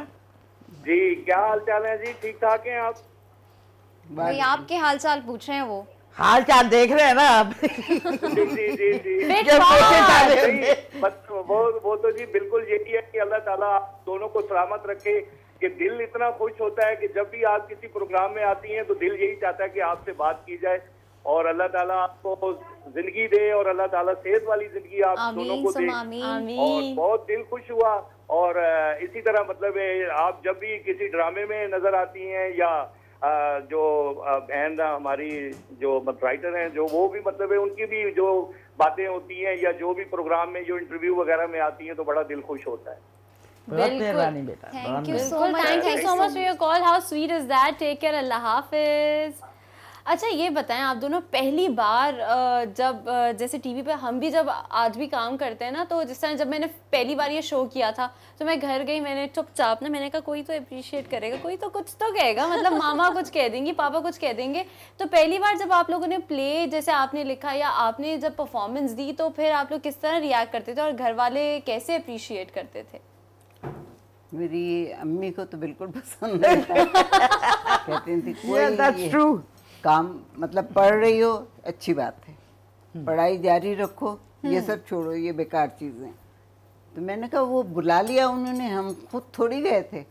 जी, क्या हाल चाल है जी? ठीक ठाक हैं आप? भाई आपके हालचाल पूछ रहे हैं वो। हाल चाल देख रहे हैं ना आप? जी जी जी जी बस वो तो जी बिल्कुल यही है कि अल्लाह ताला आप दोनों को सलामत रखे कि दिल इतना खुश होता है कि जब भी आप किसी प्रोग्राम में आती हैं तो दिल यही चाहता है कि आपसे बात की जाए और अल्लाह ताला आपको जिंदगी दे और अल्लाह ताला सेहत वाली जिंदगी आप दोनों को दे। और बहुत दिल खुश हुआ। और इसी तरह मतलब आप जब भी किसी ड्रामे में नजर आती हैं या जो बहन हमारी जो राइटर हैं जो वो भी मतलब उनकी भी जो बातें होती हैं या जो भी प्रोग्राम में जो इंटरव्यू वगैरह में आती हैं तो बड़ा दिल खुश होता है। Thank you so much for your call. How sweet is that? Take care. अल्लाह हाफिज। अच्छा ये बताएं आप दोनों पहली बार जब जैसे टीवी पे हम भी जब आज भी काम करते हैं ना, तो जिस तरह जब मैंने पहली बार ये शो किया था तो मैं घर गई, मैंने चुपचाप ना मैंने कहा कोई तो अप्रिशिएट करेगा, कोई तो कुछ तो कहेगा, मतलब मामा कुछ कह देंगी, पापा कुछ कह देंगे। तो पहली बार जब आप लोगों ने प्ले जैसे आपने लिखा या आपने जब परफॉर्मेंस दी तो फिर आप लोग किस तरह रिएक्ट करते थे और घर वाले कैसे अप्रिशिएट करते थे? मेरी अम्मी को तो बिल्कुल पसंद नहीं था। कहती थी कोई काम मतलब पढ़ रही हो अच्छी बात है, पढ़ाई जारी रखो, ये सब छोड़ो, ये बेकार चीज़ें। तो मैंने कहा वो बुला लिया उन्होंने, हम खुद थोड़ी गए थे।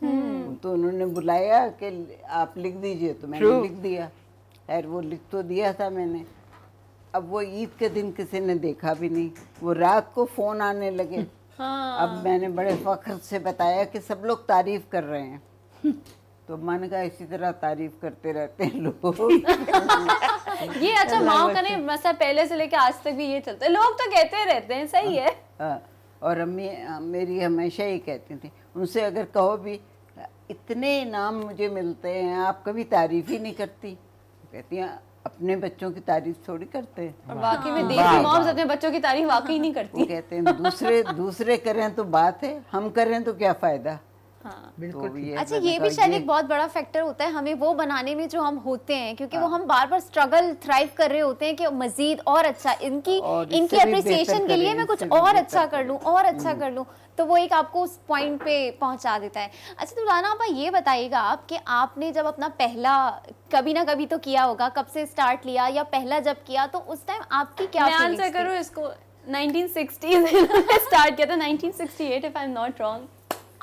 तो उन्होंने बुलाया कि आप लिख दीजिए, तो मैंने लिख दिया। खैर वो लिख तो दिया था मैंने। अब वो ईद के दिन किसी ने देखा भी नहीं, वो रात को फ़ोन आने लगे। अब मैंने बड़े फख्र से बताया कि सब लोग तारीफ कर रहे हैं। तो मैंने कहा इसी तरह तारीफ करते रहते हैं लोग। ये अच्छा माँ का नहीं मसा पहले से लेके आज तक भी ये चलता है, लोग तो कहते रहते हैं, सही है। और अम्मी मेरी हमेशा ही कहती थी, उनसे अगर कहो भी इतने इनाम मुझे मिलते हैं आप कभी तारीफ ही नहीं करती। कहती हैं अपने बच्चों की तारीफ थोड़ी करते हैं। और वाकई में देसी मॉम्स अपने बच्चों की तारीफ वाकई नहीं करती। वो कहते हैं दूसरे करें तो बात है, हम करें तो क्या फायदा। हाँ बिल्कुल। तो अच्छा ये भी शायद एक बहुत बड़ा फैक्टर होता है हमें वो बनाने में जो हम होते हैं, क्योंकि वो हम बार बार स्ट्रगल थ्राइव कर रहे होते हैं कि मजीद और अच्छा इनकी अप्रिसिएशन के लिए मैं कुछ और अच्छा कर लूँ और अच्छा कर लूँ, तो वो एक आपको उस पॉइंट पे पहुंचा देता है। अच्छा तो राना आप ये बताइएगा आप कि आपने जब अपना पहला कभी ना कभी तो किया होगा, कब से स्टार्ट लिया या पहला जब किया तो उस टाइम आपकी क्या फीलिंग्स थी? आंसर करो इसको। 1960s में स्टार्ट किया था, 1968 if I am not wrong.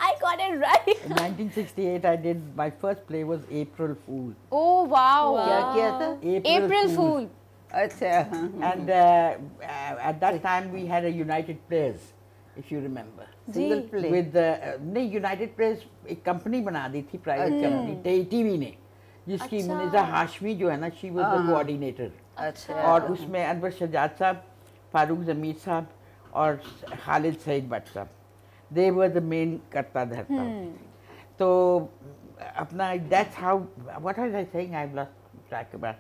I got it right. In 1968, I did my first play was April Fool. Oh wow. क्या किया था? April Fool. अच्छा हाँ, And at that time we had a United Players, if you remember. Single play With नहीं, United Players एक कंपनी बना दी थी, प्राइवेट कंपनी टीवी ने, जिसकी मुनीजा हाशमी जो है ना, शी वाज द कोऑर्डिनेटर. अच्छा. और उसमें अनवर शजाद साहब, फारूक जमीर साहब और खालिद सईद भट्ट साहब, दे वर द मेन करता धरता. तो अपना that's how what was I saying, I lost track about,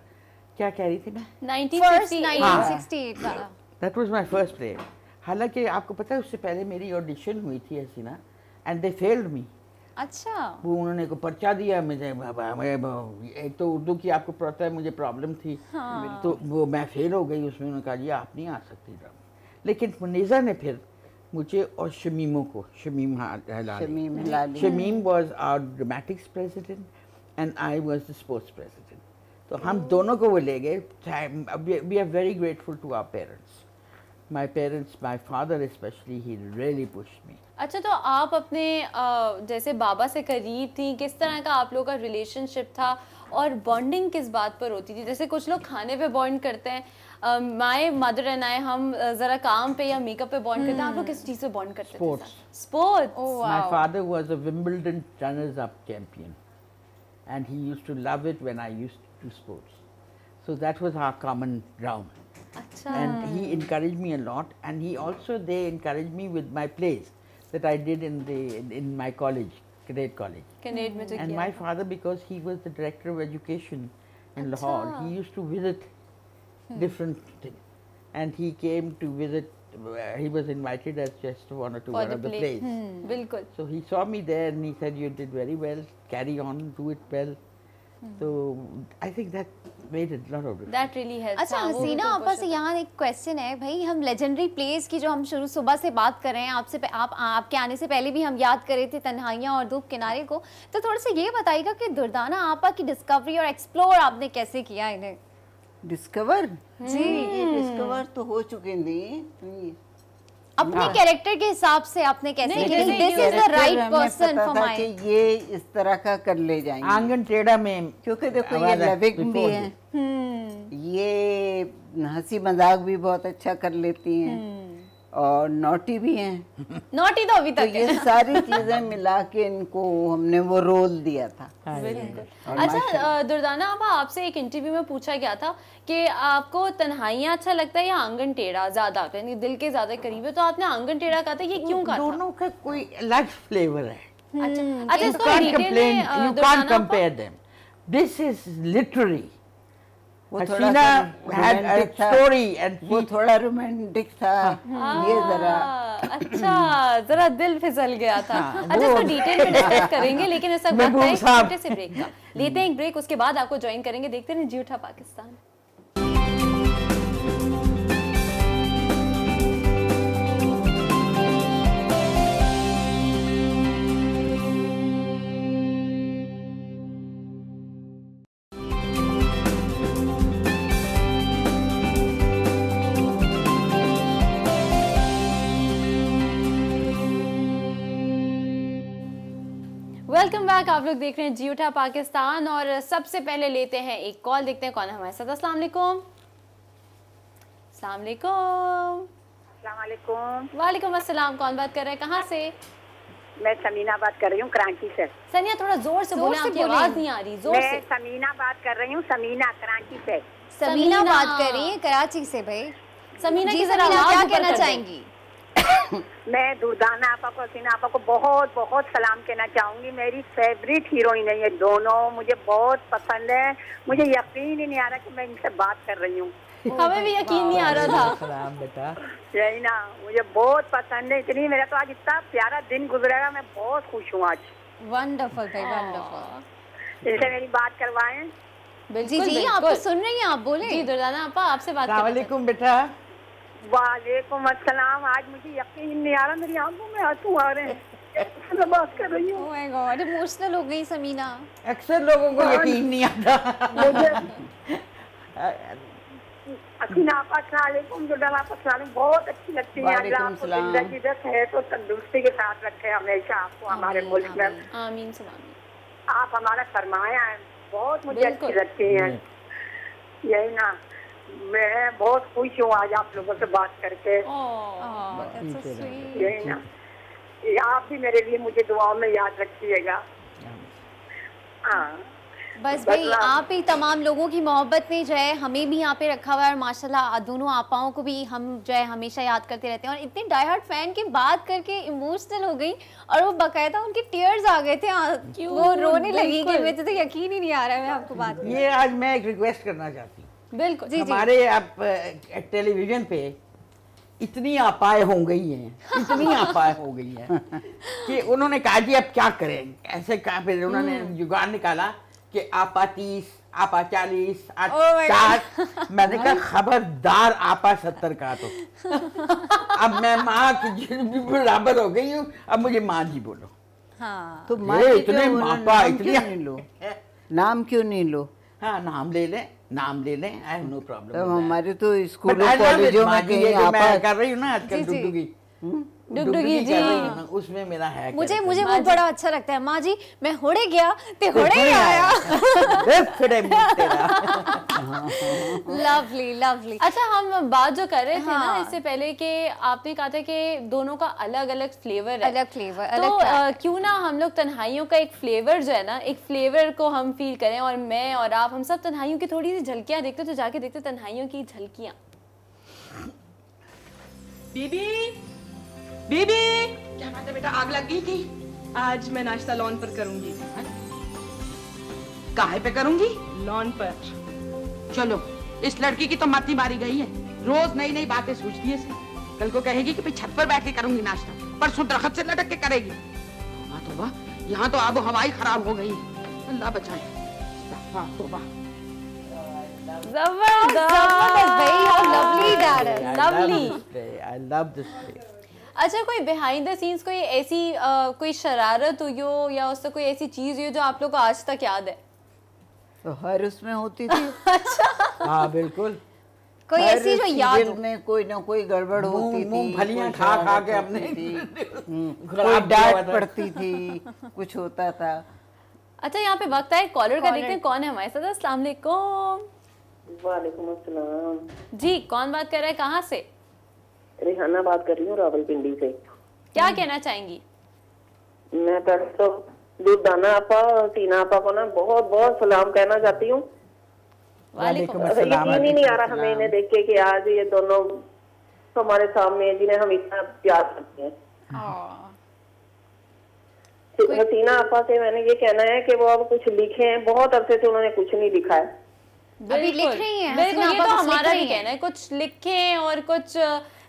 क्या कह रही थी मैं? 1968 वाला. That was my first play. हालांकि आपको पता है उससे पहले मेरी ऑडिशन हुई थी हसीना, एंड दे फेल्ड मी. अच्छा. वो उन्होंने को पर्चा दिया मुझे, एक तो उर्दू की आपको पता है मुझे प्रॉब्लम थी. तो वो मैं फेल हो गई उसमें. उन्होंने कहा जी आप नहीं आ सकती ड्रामा. लेकिन मुनीज़ा ने फिर मुझे और शमीमों को, Shamim Hilali, Shamim was our dramatics president and I was the sports president. तो हम दोनों को वो ले गए. We are very grateful to our parents. My parents, my father especially, he really pushed me. अच्छा, तो आप अपने जैसे बाबा से करीब थी, किस तरह का आप लोगों का रिलेशनशिप था और बॉन्डिंग किस बात पर होती थी? जैसे कुछ लोग खाने पे बॉन्ड करते हैं, माय मदर एंड आई हम ज़रा काम पे या मेकअप पे बॉन्ड करते हैं. आप लोग किस चीज़ से बॉन्ड करते थे? Sports. Sports. My father was a Wimbledon runners-up champion, and he used to love it when I used to do sports. So that was our common ground. अच्छा. And he encouraged me a lot, and he also they encouraged me with my plays that I did in my college, Cadet College. Cadet में जो And किया my था. father, because he was the director of education in Lahore, he used to visit different things, and he came to visit. He was invited as just one or two For one the of the play. plays. बिल्कुल. So he saw me there and he said, "You did very well. Carry on, do it well." So I think that made a lot of difference. That really helps. अच्छा हाँ, वो हसीना, तो आपा से यहाँ एक क्वेश्चन है भाई. हम लेजेंडरी प्लेस की जो हम शुरू सुबह से बात कर रहे हैं, आपके आने से पहले भी हम याद कर रहे थे तन्हाइयाँ और धूप किनारे को. तो थोड़ा सा ये बताइएगा कि दुर्दाना आपा की डिस्कवरी और एक्सप्लोर आपने कैसे किया इन्हें? डिस्कवर जी. डिस्कवर तो हो चुके थी. अपने कैरेक्टर के हिसाब से आपने कैसे नहीं, किया? जैसे this is the right person for कि माय. ये इस तरह का कर ले जाएंगे. आंगन टेढ़ा में, क्योंकि देखो ये लविंग भी है, ये हंसी मजाक भी बहुत अच्छा कर लेती हैं और नॉटी भी हैं. नॉटी तो अभी तो तक ये है. सारी चीजें मिला के इनको हमने वो रोल दिया था. अच्छा दुर्दाना, अब आपसे एक इंटरव्यू में पूछा गया था कि आपको तन्हाइयाँ अच्छा लगता है या आंगन टेढ़ा ज्यादा, यानी दिल के ज्यादा करीब है, तो आपने आंगन टेढ़ा कहा था. ये क्यों कहा था? दोनों का कोई अलग फ्लेवर है. अच्छा, You इसको can't डिटेल complain, में you Durdana can't compare them. This is literary. वो थोड़ा Hasina सा had a romantic था. story and वो थोड़ा रोमांटिक था. ये जरा अच्छा, जरा दिल फिसल गया था. हाँ, अच्छा, इसको डिटेल में डिस्कस करेंगे, लेकिन इस वक्त बात महबूब है साहब. छोटे से ब्रेक का. लेते हैं एक ब्रेक, उसके बाद आपको ज्वाइन करेंगे. देखते हैं जी उठा पाकिस्तान. Welcome back. आप लोग देख रहे हैं जी उठा पाकिस्तान और सबसे पहले लेते हैं एक कॉल. देखते हैं कौन है हमारे साथ. अस्सलाम वालेकुम. अस्सलाम वालेकुम. अस्सलाम वालेकुम. वालेकुम अस्सलाम. कौन बात कर रहे हैं, कहाँ से? मैं समीना बात कर रही हूँ कराची से. सनिया थोड़ा जोर से बोले, आपकी आवाज नहीं आ रही. जोर मैं से. समीना बात कर रही हूँ, समीना कराची से. समीना बात कर रही है कराची से भाई. समीना जी की जरा समीना, आवाज क्या ऊपर कहना कर दें. चाहेंगी? मैं दुर्दाना आपा को, हसीना आपा को बहुत बहुत सलाम कहना चाहूंगी. मेरी फेवरेट हीरोइन है ये दोनों. मुझे बहुत पसंद है. मुझे यकीन ही नहीं आ रहा कि मैं इनसे बात कर रही हूँ. हमें भी यकीन नहीं आ रहा था. सलाम बेटा. यही ना, मुझे बहुत पसंद है. इतनी मेरा तो आज इतना प्यारा दिन गुजरेगा. मैं बहुत खुश हूँ आज. वंडरफुल भाई, वंडरफुल. इनसे मेरी बात करवाएं. जी जी, आपको सुन रही हैं, आप बोले. जी दुर्दाना आपा आपसे बात अस्सलाम करना वालेकुम बेटा. वालेकुम अस्सलाम. आज मुझे यकीन नहीं आ रहा, मेरी आंखों में आंसू आ रहे हैं. मैं बात कर रही हूँ. ओह माय गॉड, इमोशनल हो गई समीना. अक्सर लोगों को यकीन नहीं आता. हसीना आपा अस्सलाम वालेकुम, दुर्दाना आपा अस्सलाम वालेकुम, बहुत अच्छी लगती है। अल्लाह आपको जिंदगी दे, सेहत और तंदुरुस्ती के साथ रखे हमेशा आपको हमारे मुल्क में। आमीन सुभान। आप हमारा सरमाया है, बहुत मुझे अच्छी लगती हैं। यही ना, मैं बहुत खुश हूँ आज आप लोगों से बात करके। यही ना, आप भी मेरे लिए मुझे दुआओं में याद रखिएगा। हाँ बस भाई आप ही तमाम लोगों की मोहब्बत ने जो है हमें भी यहाँ पे रखा हुआ है और माशाल्लाह दोनों आपाओं को भी हम जो है हमेशा याद करते रहते हैं। और इतने डाई हार्ट फैन की बात करके इमोशनल हो गई और वो बकायदा उनके टेयर्स आ गए थे, वो रोने लगी कि मुझे तो यकीन ही नहीं आ रहा है। मैं आपको बात ये आज मैं एक रिक्वेस्ट करना चाहती हूँ। बिल्कुल जी, हमारे आप टेलीविजन पे इतनी आपाएं हो गई हैं, इतनी आपाएं हो गई हैं कि उन्होंने कहा कि अब क्या करें, ऐसे कहा, फिर उन्होंने जुगाड़ निकाला कि आपा 30, आपा 40, 60। मैंने कहा खबरदार आपा 70 का तो अब मैं माँ की बराबर हो गई हूँ, अब मुझे माँ जी बोलो। हाँ तो इतने मापा इतने नहीं लो, नाम क्यों नहीं लो? हाँ नाम ले लें, नाम ले लें, आई हैव नो प्रॉब्लम। हमारे तो स्कूलों कॉलेजों में कहीं आपा कर रही हूँ ना आजकल डुगडुगी डुगडुगी जी, उसमें मेरा है। मुझे वो बड़ा अच्छा लगता है। माँ जी मैं होड़े गया ते होड़े ही आया। Lovely lovely. अच्छा हम बात जो कर रहे थे ना इससे पहले कि आपने कहा था कि दोनों का अलग अलग फ्लेवर है, अलग फ्लेवर, तो क्यों ना हम लोग तन्हाइयों का एक फ्लेवर जो है ना, एक फ्लेवर को हम फील करें और मैं और आप हम सब तन्हाइयों की थोड़ी सी झलकियां देखते, तो जाके देखते तन्हाइयों की झलकियां। बीबी बीबी, क्या बात है बेटा, आग लग गई थी? आज मैं नाश्ता लॉन पर करूंगी। काहे पे करूंगी? लॉन पर। चलो, इस लड़की की तो मती मारी गई है, रोज नई नई बातें सोचती है। कल को कहेगी कि छत पर बैठ के करूंगी नाश्ता, परसों दरख्त से लटक के करेगी। तौबा, यहाँ तो आबो हवा ही खराब हो गई, अल्लाह बचाए। तौबा। अच्छा कोई बिहाइंड द सीन्स कोई ऐसी कोई शरारत हुई हो या उससे कोई ऐसी चीज हुई हो जो आप लोग को आज तक याद है? तो हर उसमें होती थी। अच्छा हाँ बिल्कुल, कोई ऐसी जो याद में कोई ना कोई गड़बड़ होती थी, मूंगफलियां खा खा के अपने कोई डांट पड़ती थी, कुछ होता था। अच्छा यहाँ पे वक्त है कॉलर का, देखते हैं कौन है हमारे साथ। अस्सलाम वालेकुम। वालेकुम अस्सलाम जी, कौन बात कर रहा है, कहाँ से? रिहाना बात कर रही हूँ रावलपिंडी से। क्या कहना चाहेंगी? मैं तो दुर्दाना आपा और सीना आपा को ना बहुत बहुत सलाम कहना चाहती हूँ। वालेकुम अस्सलाम। यकीन ही नहीं आ रहा हमें इन्हें देख के कि आज ये दोनों हमारे सामने, जिन्हें हम इतना प्यार करते हैं। हसीना आपा से मैंने ये कहना है कि वो अब कुछ लिखे हैं, बहुत अरसे से उन्होंने कुछ नहीं लिखा है। अभी लिख रही हैं। बिल्कुल, ये तो हमारा भी कहना है, कुछ लिखें और कुछ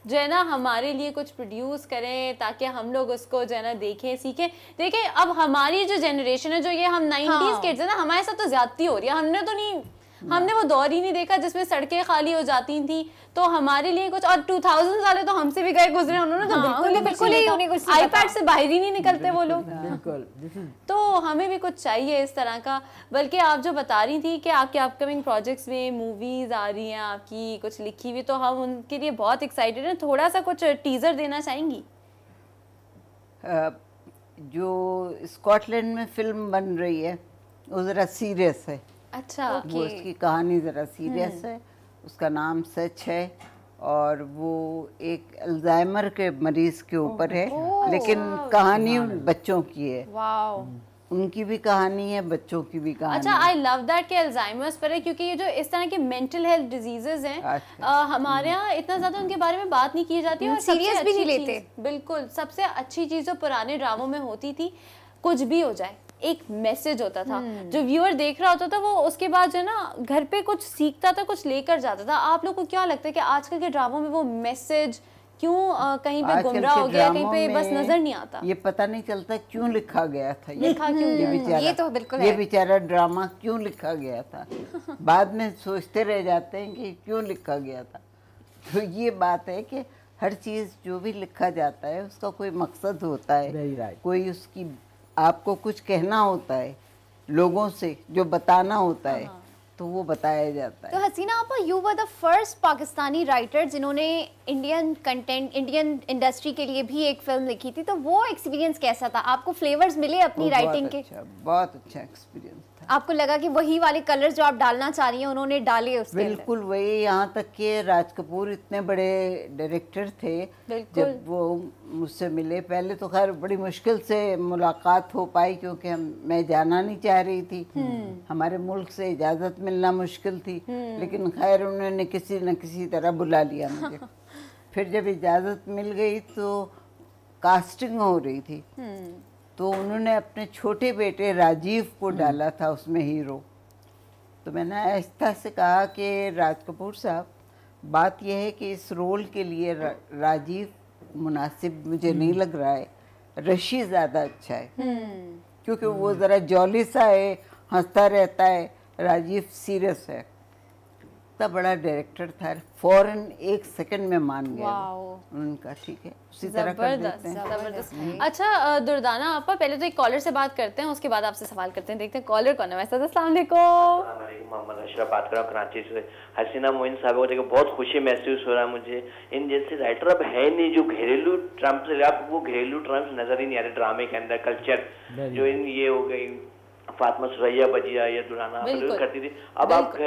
जो है ना हमारे लिए कुछ प्रोड्यूस करें ताकि हम लोग उसको जो है ना देखें, सीखें। देखें अब हमारी जो जनरेशन है, जो ये हम 90s किड्स है ना, हमारे साथ तो ज्यादती हो रही है। हमने तो नहीं, हमने वो दौर ही नहीं देखा जिसमें सड़कें खाली हो जाती थी, तो हमारे लिए कुछ, और 2000 वाले तो हमसे भी गए गुजरे, उन्होंने तो बिल्कुल ही आईपैड से बाहर ही नहीं निकलते वो लोग। तो हमें भी कुछ चाहिए इस तरह का। बल्कि आप जो बता रही थी कि आपके अपकमिंग प्रोजेक्ट्स में मूवीज आ रही हैं आपकी कुछ लिखी हुई, तो हम उनके लिए बहुत एक्साइटेड हैं। थोड़ा सा कुछ टीजर देना चाहेंगी? जो स्कॉटलैंड में फिल्म बन रही है वो ज़रा सीरियस है। अच्छा, वो उसकी कहानी ज़रा सीरियस है, उसका नाम सच है, और वो एक अल्जाइमर के मरीज के ऊपर है, लेकिन कहानी बच्चों की है। वाओ, उनकी भी कहानी है, बच्चों की भी कहानी। अच्छा, आई लव दैट कि अल्जाइमर्स पर है, क्योंकि ये जो इस तरह के मेंटल हेल्थ डिजीजेज हैं, हमारे यहाँ इतना ज़्यादा उनके बारे में बात नहीं की जाती है और सीरियस भी नहीं लेते। बिल्कुल, सबसे अच्छी चीज़ जो पुराने ड्रामों में होती थी, कुछ भी हो जाए एक मैसेज होता था, जो व्यूअर देख रहा होता था वो उसके बाद जो है ना घर पे कुछ सीखता था, कुछ लेकर जाता था। आप लोग को क्या लगता है कि आजकल के ड्रामों में वो मैसेज क्यों कहीं पे गुमराह हो गया, कहीं पे बस नजर नहीं आता? ये पता नहीं चलता क्यों लिखा गया था, ये तो बिल्कुल ये बेचारा ड्रामा क्यों लिखा गया था। बाद में सोचते रह जाते हैं कि क्यों लिखा गया था। तो ये बात है कि हर चीज़ जो भी लिखा जाता है उसका कोई मकसद होता है, कोई उसकी आपको कुछ कहना होता है, लोगों से जो बताना होता है, तो वो बताया जाता है। तो हसीना आपा, you were the first Pakistani writer जिन्होंने इंडियन कंटेंट, इंडियन इंडस्ट्री के लिए भी एक फिल्म लिखी थी, तो वो एक्सपीरियंस कैसा था? आपको फ्लेवर्स मिले अपनी राइटिंग के? बहुत अच्छा एक्सपीरियंस था। आपको लगा कि वही वाले कलर्स जो आप डालना चाह रही हैं उन्होंने डाले उसके अंदर? बिल्कुल वही, यहाँ तक कि राज कपूर इतने बड़े डायरेक्टर थे, जब वो मुझसे मिले, पहले तो खैर बड़ी मुश्किल से मुलाकात हो पाई क्योंकि मैं जाना नहीं चाह रही थी, हमारे मुल्क से इजाज़त मिलना मुश्किल थी, लेकिन खैर उन्होंने किसी न किसी तरह बुला लिया मुझे। फिर जब इजाज़त मिल गई तो कास्टिंग हो रही थी, तो उन्होंने अपने छोटे बेटे राजीव को डाला था उसमें हीरो। तो मैंने आहिस्ता से कहा कि राज कपूर साहब, बात यह है कि इस रोल के लिए राजीव मुनासिब मुझे नहीं लग रहा है, रशी ज़्यादा अच्छा है, क्योंकि वो ज़रा जॉली सा है, हंसता रहता है, राजीव सीरियस है। इतना बड़ा डायरेक्टर था, फौरन 1 सेकंड में मान गया उनका, ठीक है उसी तरह कर देते हैं। अच्छा दुर्दाना आपा, पहले तो एक कॉलर से बात करते हैं, उसके बाद आपसे सवाल करते हैं, देखते हैं कॉलर कौन है। वैसे अस्सलाम वालेकुम, मोहम्मद अशरफ बात कर रहा हूँ कराची से। हसीना मोइन साहब को देखकर बहुत खुशी महसूस हो रहा है मुझे। इन जैसे राइटर अब है नहीं जो घरेलू ट्रम्प से, आप वो घरेलू ट्रम्प नजर ही नहीं आ रहे ड्रामे के अंदर, कल्चर जो इन ये हो गई फातिमा सुरैया बजिया या दुराना करती थी, अब आप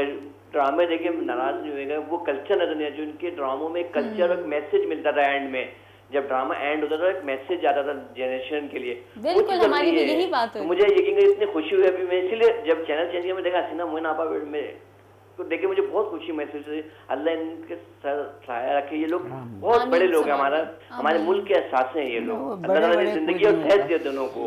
ड्रामे देखिए नाराज नहीं होगा, वो कल्चर नजर नहीं आता जो इनके ड्रामों में कल्चर और मैसेज मिलता था एंड में, जब ड्रामा एंड होता था एक मैसेज आता था जनरेशन के लिए। बिल्कुल हमारी भी यही बात हुई। मुझे यकीन है इतनी खुशी हुई अभी मैं, इसलिए जब चैनल चेंज किया मैं देखा हसीना मोइन आपा में तो देखे मुझे बहुत खुशी महसूस हुई। अल्लाह इनके सर साया रखे, ये लोग बहुत बड़े लोग हैं, हमारे मुल्क के एहसास हैं ये लोग, अल्लाह जिंदगी और सेहत दिया दोनों को।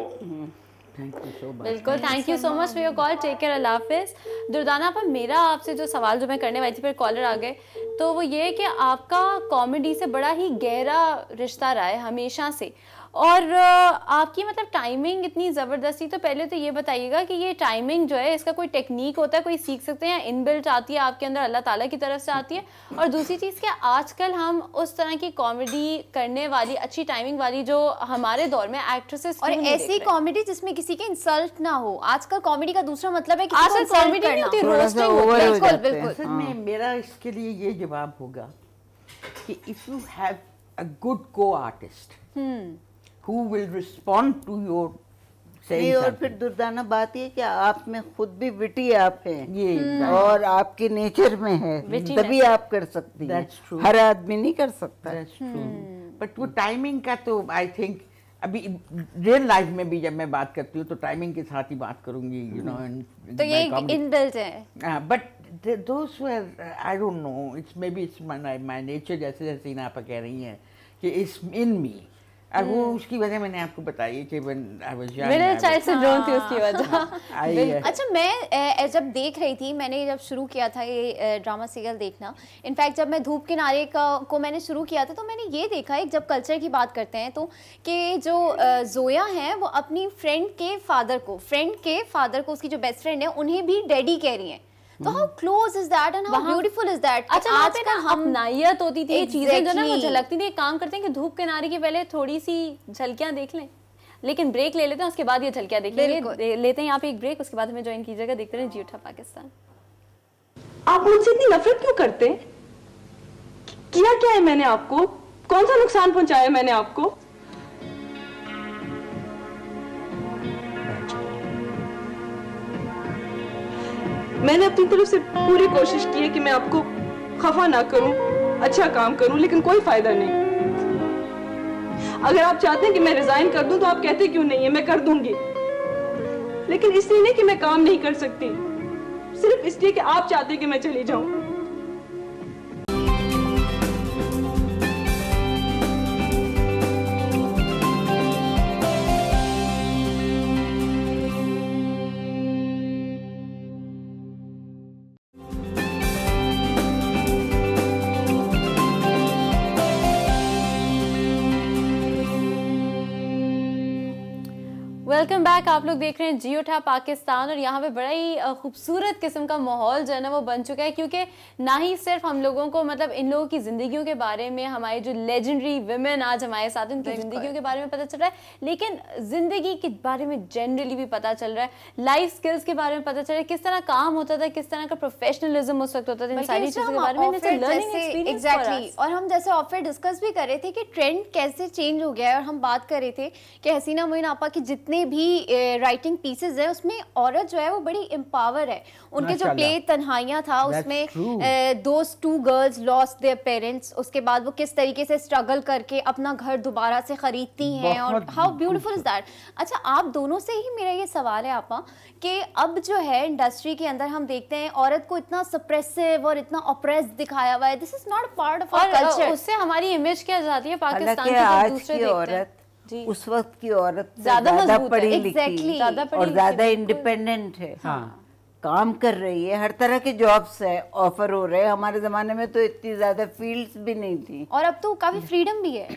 बिल्कुल, thank you so much for your call, take care, Allah हाफिज़। दुर्दाना पर मेरा आपसे जो सवाल जो मैं करने वाली थी, फिर कॉलर आ गए, तो वो ये है कि आपका कॉमेडी से बड़ा ही गहरा रिश्ता रहा है हमेशा से, और आपकी मतलब टाइमिंग इतनी ज़बरदस्ती, तो पहले तो ये बताइएगा कि ये टाइमिंग जो है इसका कोई टेक्निक होता है, कोई सीख सकते हैं या इनबिल्ट आती है आपके अंदर, अल्लाह ताला की तरफ से आती है? और दूसरी चीज़ क्या आजकल हम उस तरह की कॉमेडी करने वाली अच्छी टाइमिंग वाली जो हमारे दौर में एक्ट्रेसेस, और ऐसी कॉमेडी जिसमें किसी के इंसल्ट ना हो? आजकल कॉमेडी का दूसरा मतलब है कि आजकल कॉमेडी नहीं होती, रोस्टिंग होती है। बिल्कुल बिल्कुल। असल में मेरा इसके लिए ये जवाब होगा कि if you have a good को artist who will respond to your saying और फिर दुर्दाना बात ये कि आप में खुद भी विटी आप हैं, ये और आपके नेचर में है, तभी आप कर सकती हैं, हर आदमी नहीं कर सकता। बट वो टाइमिंग का तो आई थिंक अभी रियल लाइफ में भी जब मैं बात करती हूँ तो टाइमिंग के साथ ही बात करूंगी, यू नो, तो ये इनबिल्ट है। But those were I don't know, it's may be it's my nature, जैसे हसीना आप कह रही हैं कि इट्स इन मी, और वो उसकी वजह मैंने आपको बताई कि मेरे चाइल्ड सिंड्रोम थी उसकी वजह। अच्छा, मैं जब देख रही थी, मैंने जब शुरू किया था ये ड्रामा सीरियल देखना, इनफैक्ट जब मैं धूप किनारे को मैंने शुरू किया था, तो मैंने ये देखा एक, जब कल्चर की बात करते हैं तो कि जो जोया हैं वो अपनी फ्रेंड के फादर को उसकी जो बेस्ट फ्रेंड है उन्हें भी डैडी कह रही हैं, तो how close is that and how beautiful is that. अच्छा, आज का अपनायत होती थी, चीजें जो ना वो झलकती थी। एक काम करते हैं कि धूप किनारे की पहले थोड़ी सी झलकियां देख लें, लेकिन ब्रेक ले लेते हैं, उसके बाद ये झलकियां देखेंगे। लेते हैं यहाँ पे एक ब्रेक, उसके बाद हमें ज्वाइन कीजिएगा, देखते रहे जी उठा पाकिस्तान। आप मुझसे इतनी नफरत क्यों करते हैं? किया क्या है मैंने आपको? कौन सा नुकसान पहुंचाया मैंने आपको? मैंने अपनी तरफ से पूरी कोशिश की है कि मैं आपको खफा ना करूं, अच्छा काम करूं, लेकिन कोई फायदा नहीं। अगर आप चाहते हैं कि मैं रिजाइन कर दूं तो आप कहते क्यों नहीं है? मैं कर दूंगी, लेकिन इसलिए नहीं कि मैं काम नहीं कर सकती, सिर्फ इसलिए कि आप चाहते हैं कि मैं चली जाऊं। Welcome back. आप लोग देख रहे हैं जियो टैप पाकिस्तान और यहाँ पे बड़ा ही खूबसूरत किस्म का माहौल जो है ना वो बन चुका है, क्योंकि ना ही सिर्फ हम लोगों को मतलब इन लोगों की ज़िंदगियों के बारे में, हमारी जो लेजेंडरी विमेन आज हमारे साथ उनकी ज़िंदगियों के बारे में पता चल रहा है, लेकिन ज़िंदगी के बारे में जनरली भी पता चल रहा है, लाइफ स्किल्स के बारे में पता चल रहा है, किस तरह काम होता था, किस तरह का प्रोफेशनलिज्म उस वक्त होता था, इन सारी चीज़ों के बारे में एग्जैक्टली। और हम जैसे ऑफर डिस्कस भी कर रहे थे कि ट्रेंड कैसे चेंज हो गया है, और हम बात कर रहे थे कि हसीना मोइन आपा की जितने भी राइटिंग पीसेस है उसमें औरत जो है वो बड़ी एम्पावर है। उनके जो प्ले तन्हाइयाँ था उसमें those two girls lost their parents, उसके बाद वो किस तरीके से स्ट्रगल करके अपना घर दोबारा से खरीदती हैं, और हाउ ब्यूटीफुल इज दैट। अच्छा, आप दोनों से ही मेरा ये सवाल है आपा कि अब जो है इंडस्ट्री के अंदर हम देखते हैं औरत को इतना सप्रेसिव और इतना ऑप्रेस दिखाया हुआ है, this is not part of our culture. उससे हमारी इमेज क्या जाती है पाकिस्तान की, आज की औरत उस वक्त की औरत ज्यादा पढ़ी लिखी और ज्यादा इंडिपेंडेंट है, काम कर रही है, हर तरह के जॉब्स है ऑफर हो रहे हैं। हमारे जमाने में तो इतनी ज्यादा फील्ड्स भी नहीं थी, और अब तो काफी फ्रीडम भी है।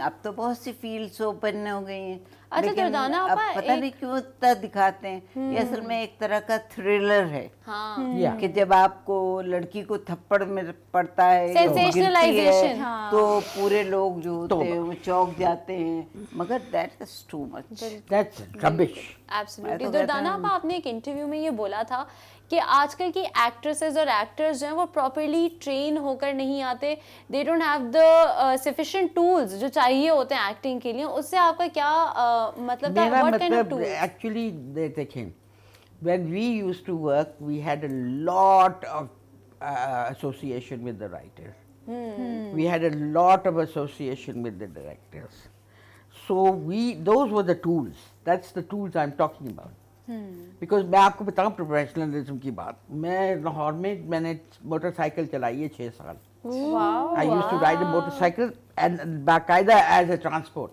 अब तो बहुत सी फील्ड्स ओपन हो गई हैं। अच्छा दुर्दाना अब पता नहीं क्यों इतना दिखाते हैं, ये असल में एक तरह का थ्रिलर है। कि जब आपको लड़की को थप्पड़ में पड़ता है, सेंसेशनलाइजेशन, तो पूरे लोग जो होते हैं वो चौंक जाते हैं, मगर that is too much, that's rubbish. Absolutely. Durdana आपने एक इंटरव्यू में ये बोला था कि आजकल की एक्ट्रेसेस और एक्टर्स जो हैं वो प्रॉपर्ली ट्रेन होकर नहीं आते, they don't have the sufficient tools जो चाहिए होते हैं एक्टिंग के लिए। उससे आपका क्या मतलब था? What kind of tools? Actually देखें, when we used to work we had a lot of association with the writers. We had a lot of association with the directors, so those were the tools. That's the tools I'm talking about. Because मैं आपको बताऊँ प्रोफेशनलिज्म की बात, मैं लाहौर में मैंने मोटरसाइकिल चलाई है 6 साल। I used to ride a motorcycle and बाकायदा एज अ ट्रांसपोर्ट।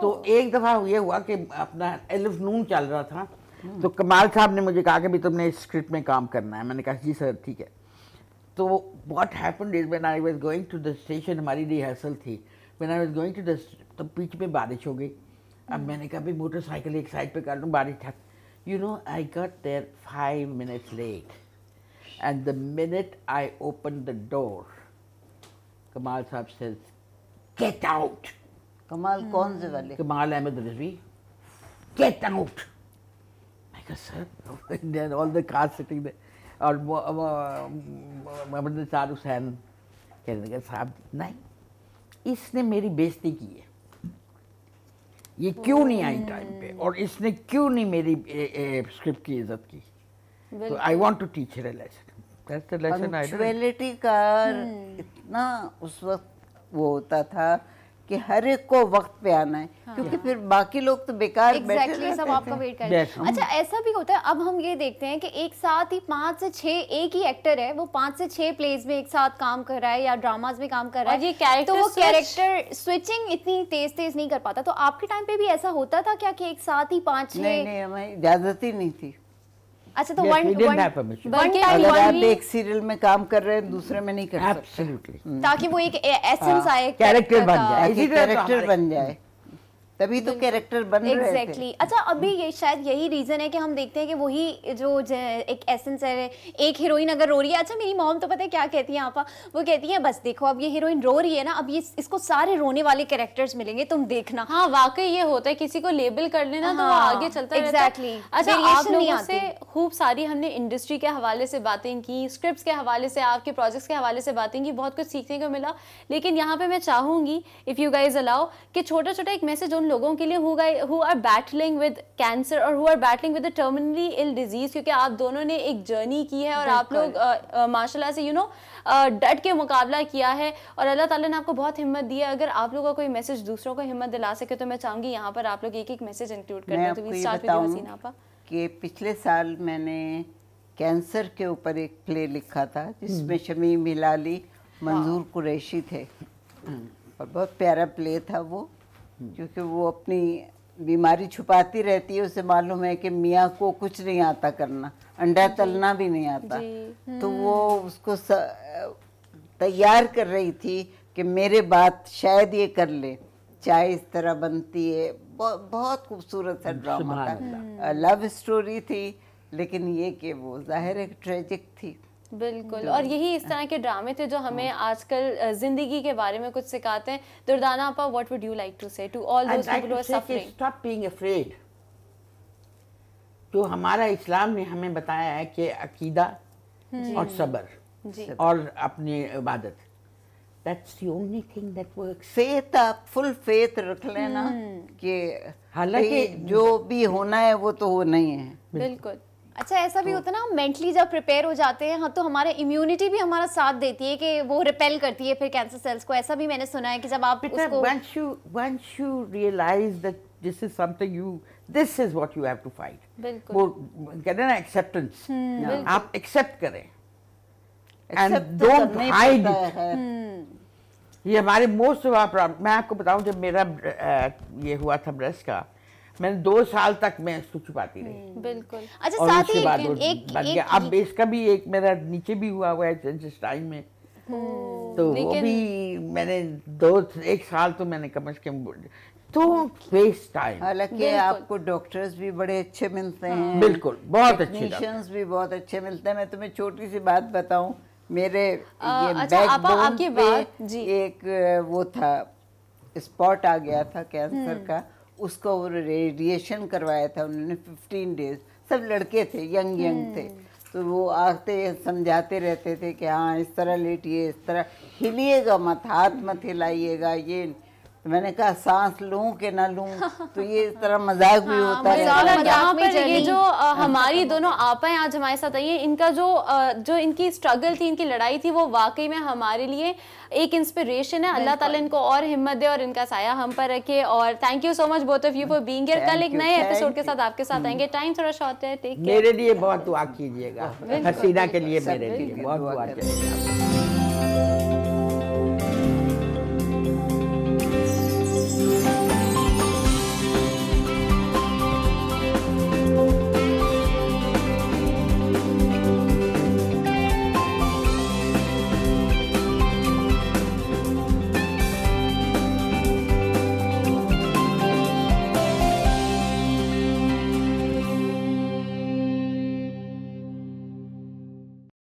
तो एक दफ़ा ये हुआ कि अपना एलिफ नून चल रहा था, तो कमाल साहब ने मुझे कहा कि भी तुमने इस स्क्रिप्ट में काम करना है। मैंने कहा जी सर ठीक है। तो what happened is when I was going to the station, हमारी रिहर्सल थी, when I was going to the, तो बीच में बारिश हो गई। अब मैंने कहा भाई मोटरसाइकिल एक साइड पे कर लूँ, बारिश था। You know, I got there 5 minutes late, and the minute I opened the door, Kamal Saab says, "Get out." Kamal कौन से वाले? Kamal Ahmed Rizvi. Get out. I go, sir. Then all the cars sitting there, और मोहम्मद शाहरुख खान कहने लगा साहब नहीं, इसने मेरी बेइज्जती की है, ये क्यों नहीं आई टाइम पे, और इसने क्यों नहीं मेरी स्क्रिप्ट की इज्जत की। तो I want to teach here a lesson, that's the lesson I do. Punctuality का इतना उस वक्त वो होता था कि हर एक को वक्त पे आना है, क्योंकि फिर बाकी लोग तो बेकार बैठे रहते सब आपका वेट कर रहे हैं। अच्छा, ऐसा भी होता है, अब हम ये देखते हैं कि एक साथ ही 5 से 6 एक ही एक्टर है, वो 5 से 6 प्लेज में एक साथ काम कर रहा है या ड्रामाज में काम कर रहा है, तो वो कैरेक्टर स्विचिंग इतनी तेज नहीं कर पाता। तो आपके टाइम पे भी ऐसा होता था क्या कि एक साथ ही 5-6? नहीं, हमें इजाजत ही नहीं थी। अच्छा, तो अगर आप एक सीरियल में काम कर रहे हैं दूसरे में नहीं कर सकते। एब्सोल्युटली, ताकि वो एक एसेंस आए, कैरेक्टर बन जाए, कैरेक्टर बन जाए, तभी तो कैरेक्टर बन रहे थे। अच्छा, अभी ये शायद यही रीजन है कि हम देखते हैं कि वही जो एक एसेंस है, एक हीरोइन अगर रो रही है, अच्छा मेरी मॉम तो पता है क्या कहती है आपा, वो कहती है बस देखो अब ये हीरोइन रो रही है ना, अब ये इसको सारे रोने वाले कैरेक्टर्स मिलेंगे, तुम देखना। हाँ वाकई ये होता है, किसी को लेबल कर लेना तो वो आगे चलता रहता है। अच्छा, आप लोगों से खूब सारी हमने इंडस्ट्री के हवाले से बातें की, स्क्रिप्ट्स के हवाले से, आपके प्रोजेक्ट्स के हवाले से बातें की, बहुत कुछ सीखने को मिला। लेकिन यहाँ पे मैं चाहूंगी इफ यू गाइज अलाउ कि छोटा छोटा एक मैसेज उन लोगों के लिए who are battling with cancer और who are battling with a terminally ill disease, क्योंकि आप दोनों ने एक जर्नी की है और आप लोग माशाल्लाह से डट के मुकाबला किया है और अल्लाह ताला ने आपको बहुत हिम्मत दी है। अगर आप लोगों का कोई मैसेज दूसरों को हिम्मत दिला सके तो मैं चाहूंगी यहाँ पर आप लोग एक मैसेज इंक्लूड करना। तो वी स्टार्ट विद हसीना आपा। कि पिछले साल मैंने कैंसर के ऊपर एक प्ले लिखा था जिसमें शमीम हिलाली, मंजूर कुरैशी थे, और बहुत प्यारा प्ले था वो, क्योंकि वो अपनी बीमारी छुपाती रहती है, उसे मालूम है कि मियाँ को कुछ नहीं आता करना, अंडा तलना भी नहीं आता, तो वो उसको तैयार कर रही थी कि मेरे बात शायद ये कर ले, चाय इस तरह बनती है, बहुत खूबसूरत सा ड्रामा था। लव स्टोरी थी, लेकिन ये कि वो जाहिर है ट्रेजिक थी। बिल्कुल, और यही इस तरह के ड्रामे थे जो हमें आजकल जिंदगी के बारे में कुछ सिखाते हैं। दुर्दाना आपा, what would you like to say to all those people who are suffering? Stop being afraid. जो हमारा इस्लाम ने हमें बताया है कि अकीदा और सब्र और अपनी इबादत, that's the only thing that works. Faith, आप फुल फेथ रख लेना कि हालांकि जो भी होना है वो तो होना ही है। बिल्कुल। अच्छा, ऐसा भी होता है ना, हम मेंटली जब प्रिपेयर हो जाते हैं हाँ, तो हमारा इम्यूनिटी भी हमारा साथ देती है कि वो रिपेल करती है फिर कैंसर सेल्स को। ऐसा भी मैंने सुना है कि जब आप उसको once you realize that this is something this is what you have to fight. बिल्कुल। वो कहते हैं ना एक्सेप्टेंस, आप एक्सेप्ट करें and don't hide it. ये हमारे मोस्ट ऑफ आवर प्रॉब्लम। मैं आपको बताऊं, जब मेरा ये हुआ था ब्रेस्ट का, मैंने 2 साल तक मैं इसको छुपाती रही। बिल्कुल। अच्छा, साथ ही एक अब इसका भी एक मेरा नीचे भी हुआ है जिस टाइम में, तो वो भी मैंने 1 साल तो मैंने कम से कम don't waste time। हालांकि आपको डॉक्टर्स भी बड़े अच्छे मिलते हैं। बिल्कुल, बहुत अच्छे टेक्नीशियंस भी बहुत अच्छे मिलते हैं। मैं तुम्हें छोटी सी बात बताऊं, मेरे ये अच्छा, आपकी बात जी, एक वो था, स्पॉट आ गया था कैंसर का, उसका वो रेडिएशन करवाया था उन्होंने 15 डेज। सब लड़के थे, यंग थे, तो वो आते समझाते रहते थे कि हाँ इस तरह लेटिए, इस तरह हिलिएगा मत, हाथ मत हिलाइएगा। ये तो मैंने कहा सांस लूं कि ना लूं, तो ये इस तरह मजाक भी होता है। यहाँ पर ये जो हमारी दोनों आपाएं आज हमारे साथ आई हैं, इनका जो इनकी स्ट्रगल थी, इनकी लड़ाई थी, वो वाकई में हमारे लिए एक इंस्पिरेशन है। अल्लाह ताला इनको और हिम्मत दे और इनका साया हम पर रखे। और thank you so much both of you for being here. कल एक नए एपिसोड के साथ आपके साथ आएंगे। टाइम थोड़ा शॉर्ट है, टेक केयर। मेरे लिए बहुत दुआ कीजिएगा, हसीना के लिए मेरे लिए बहुत दुआ कीजिएगा।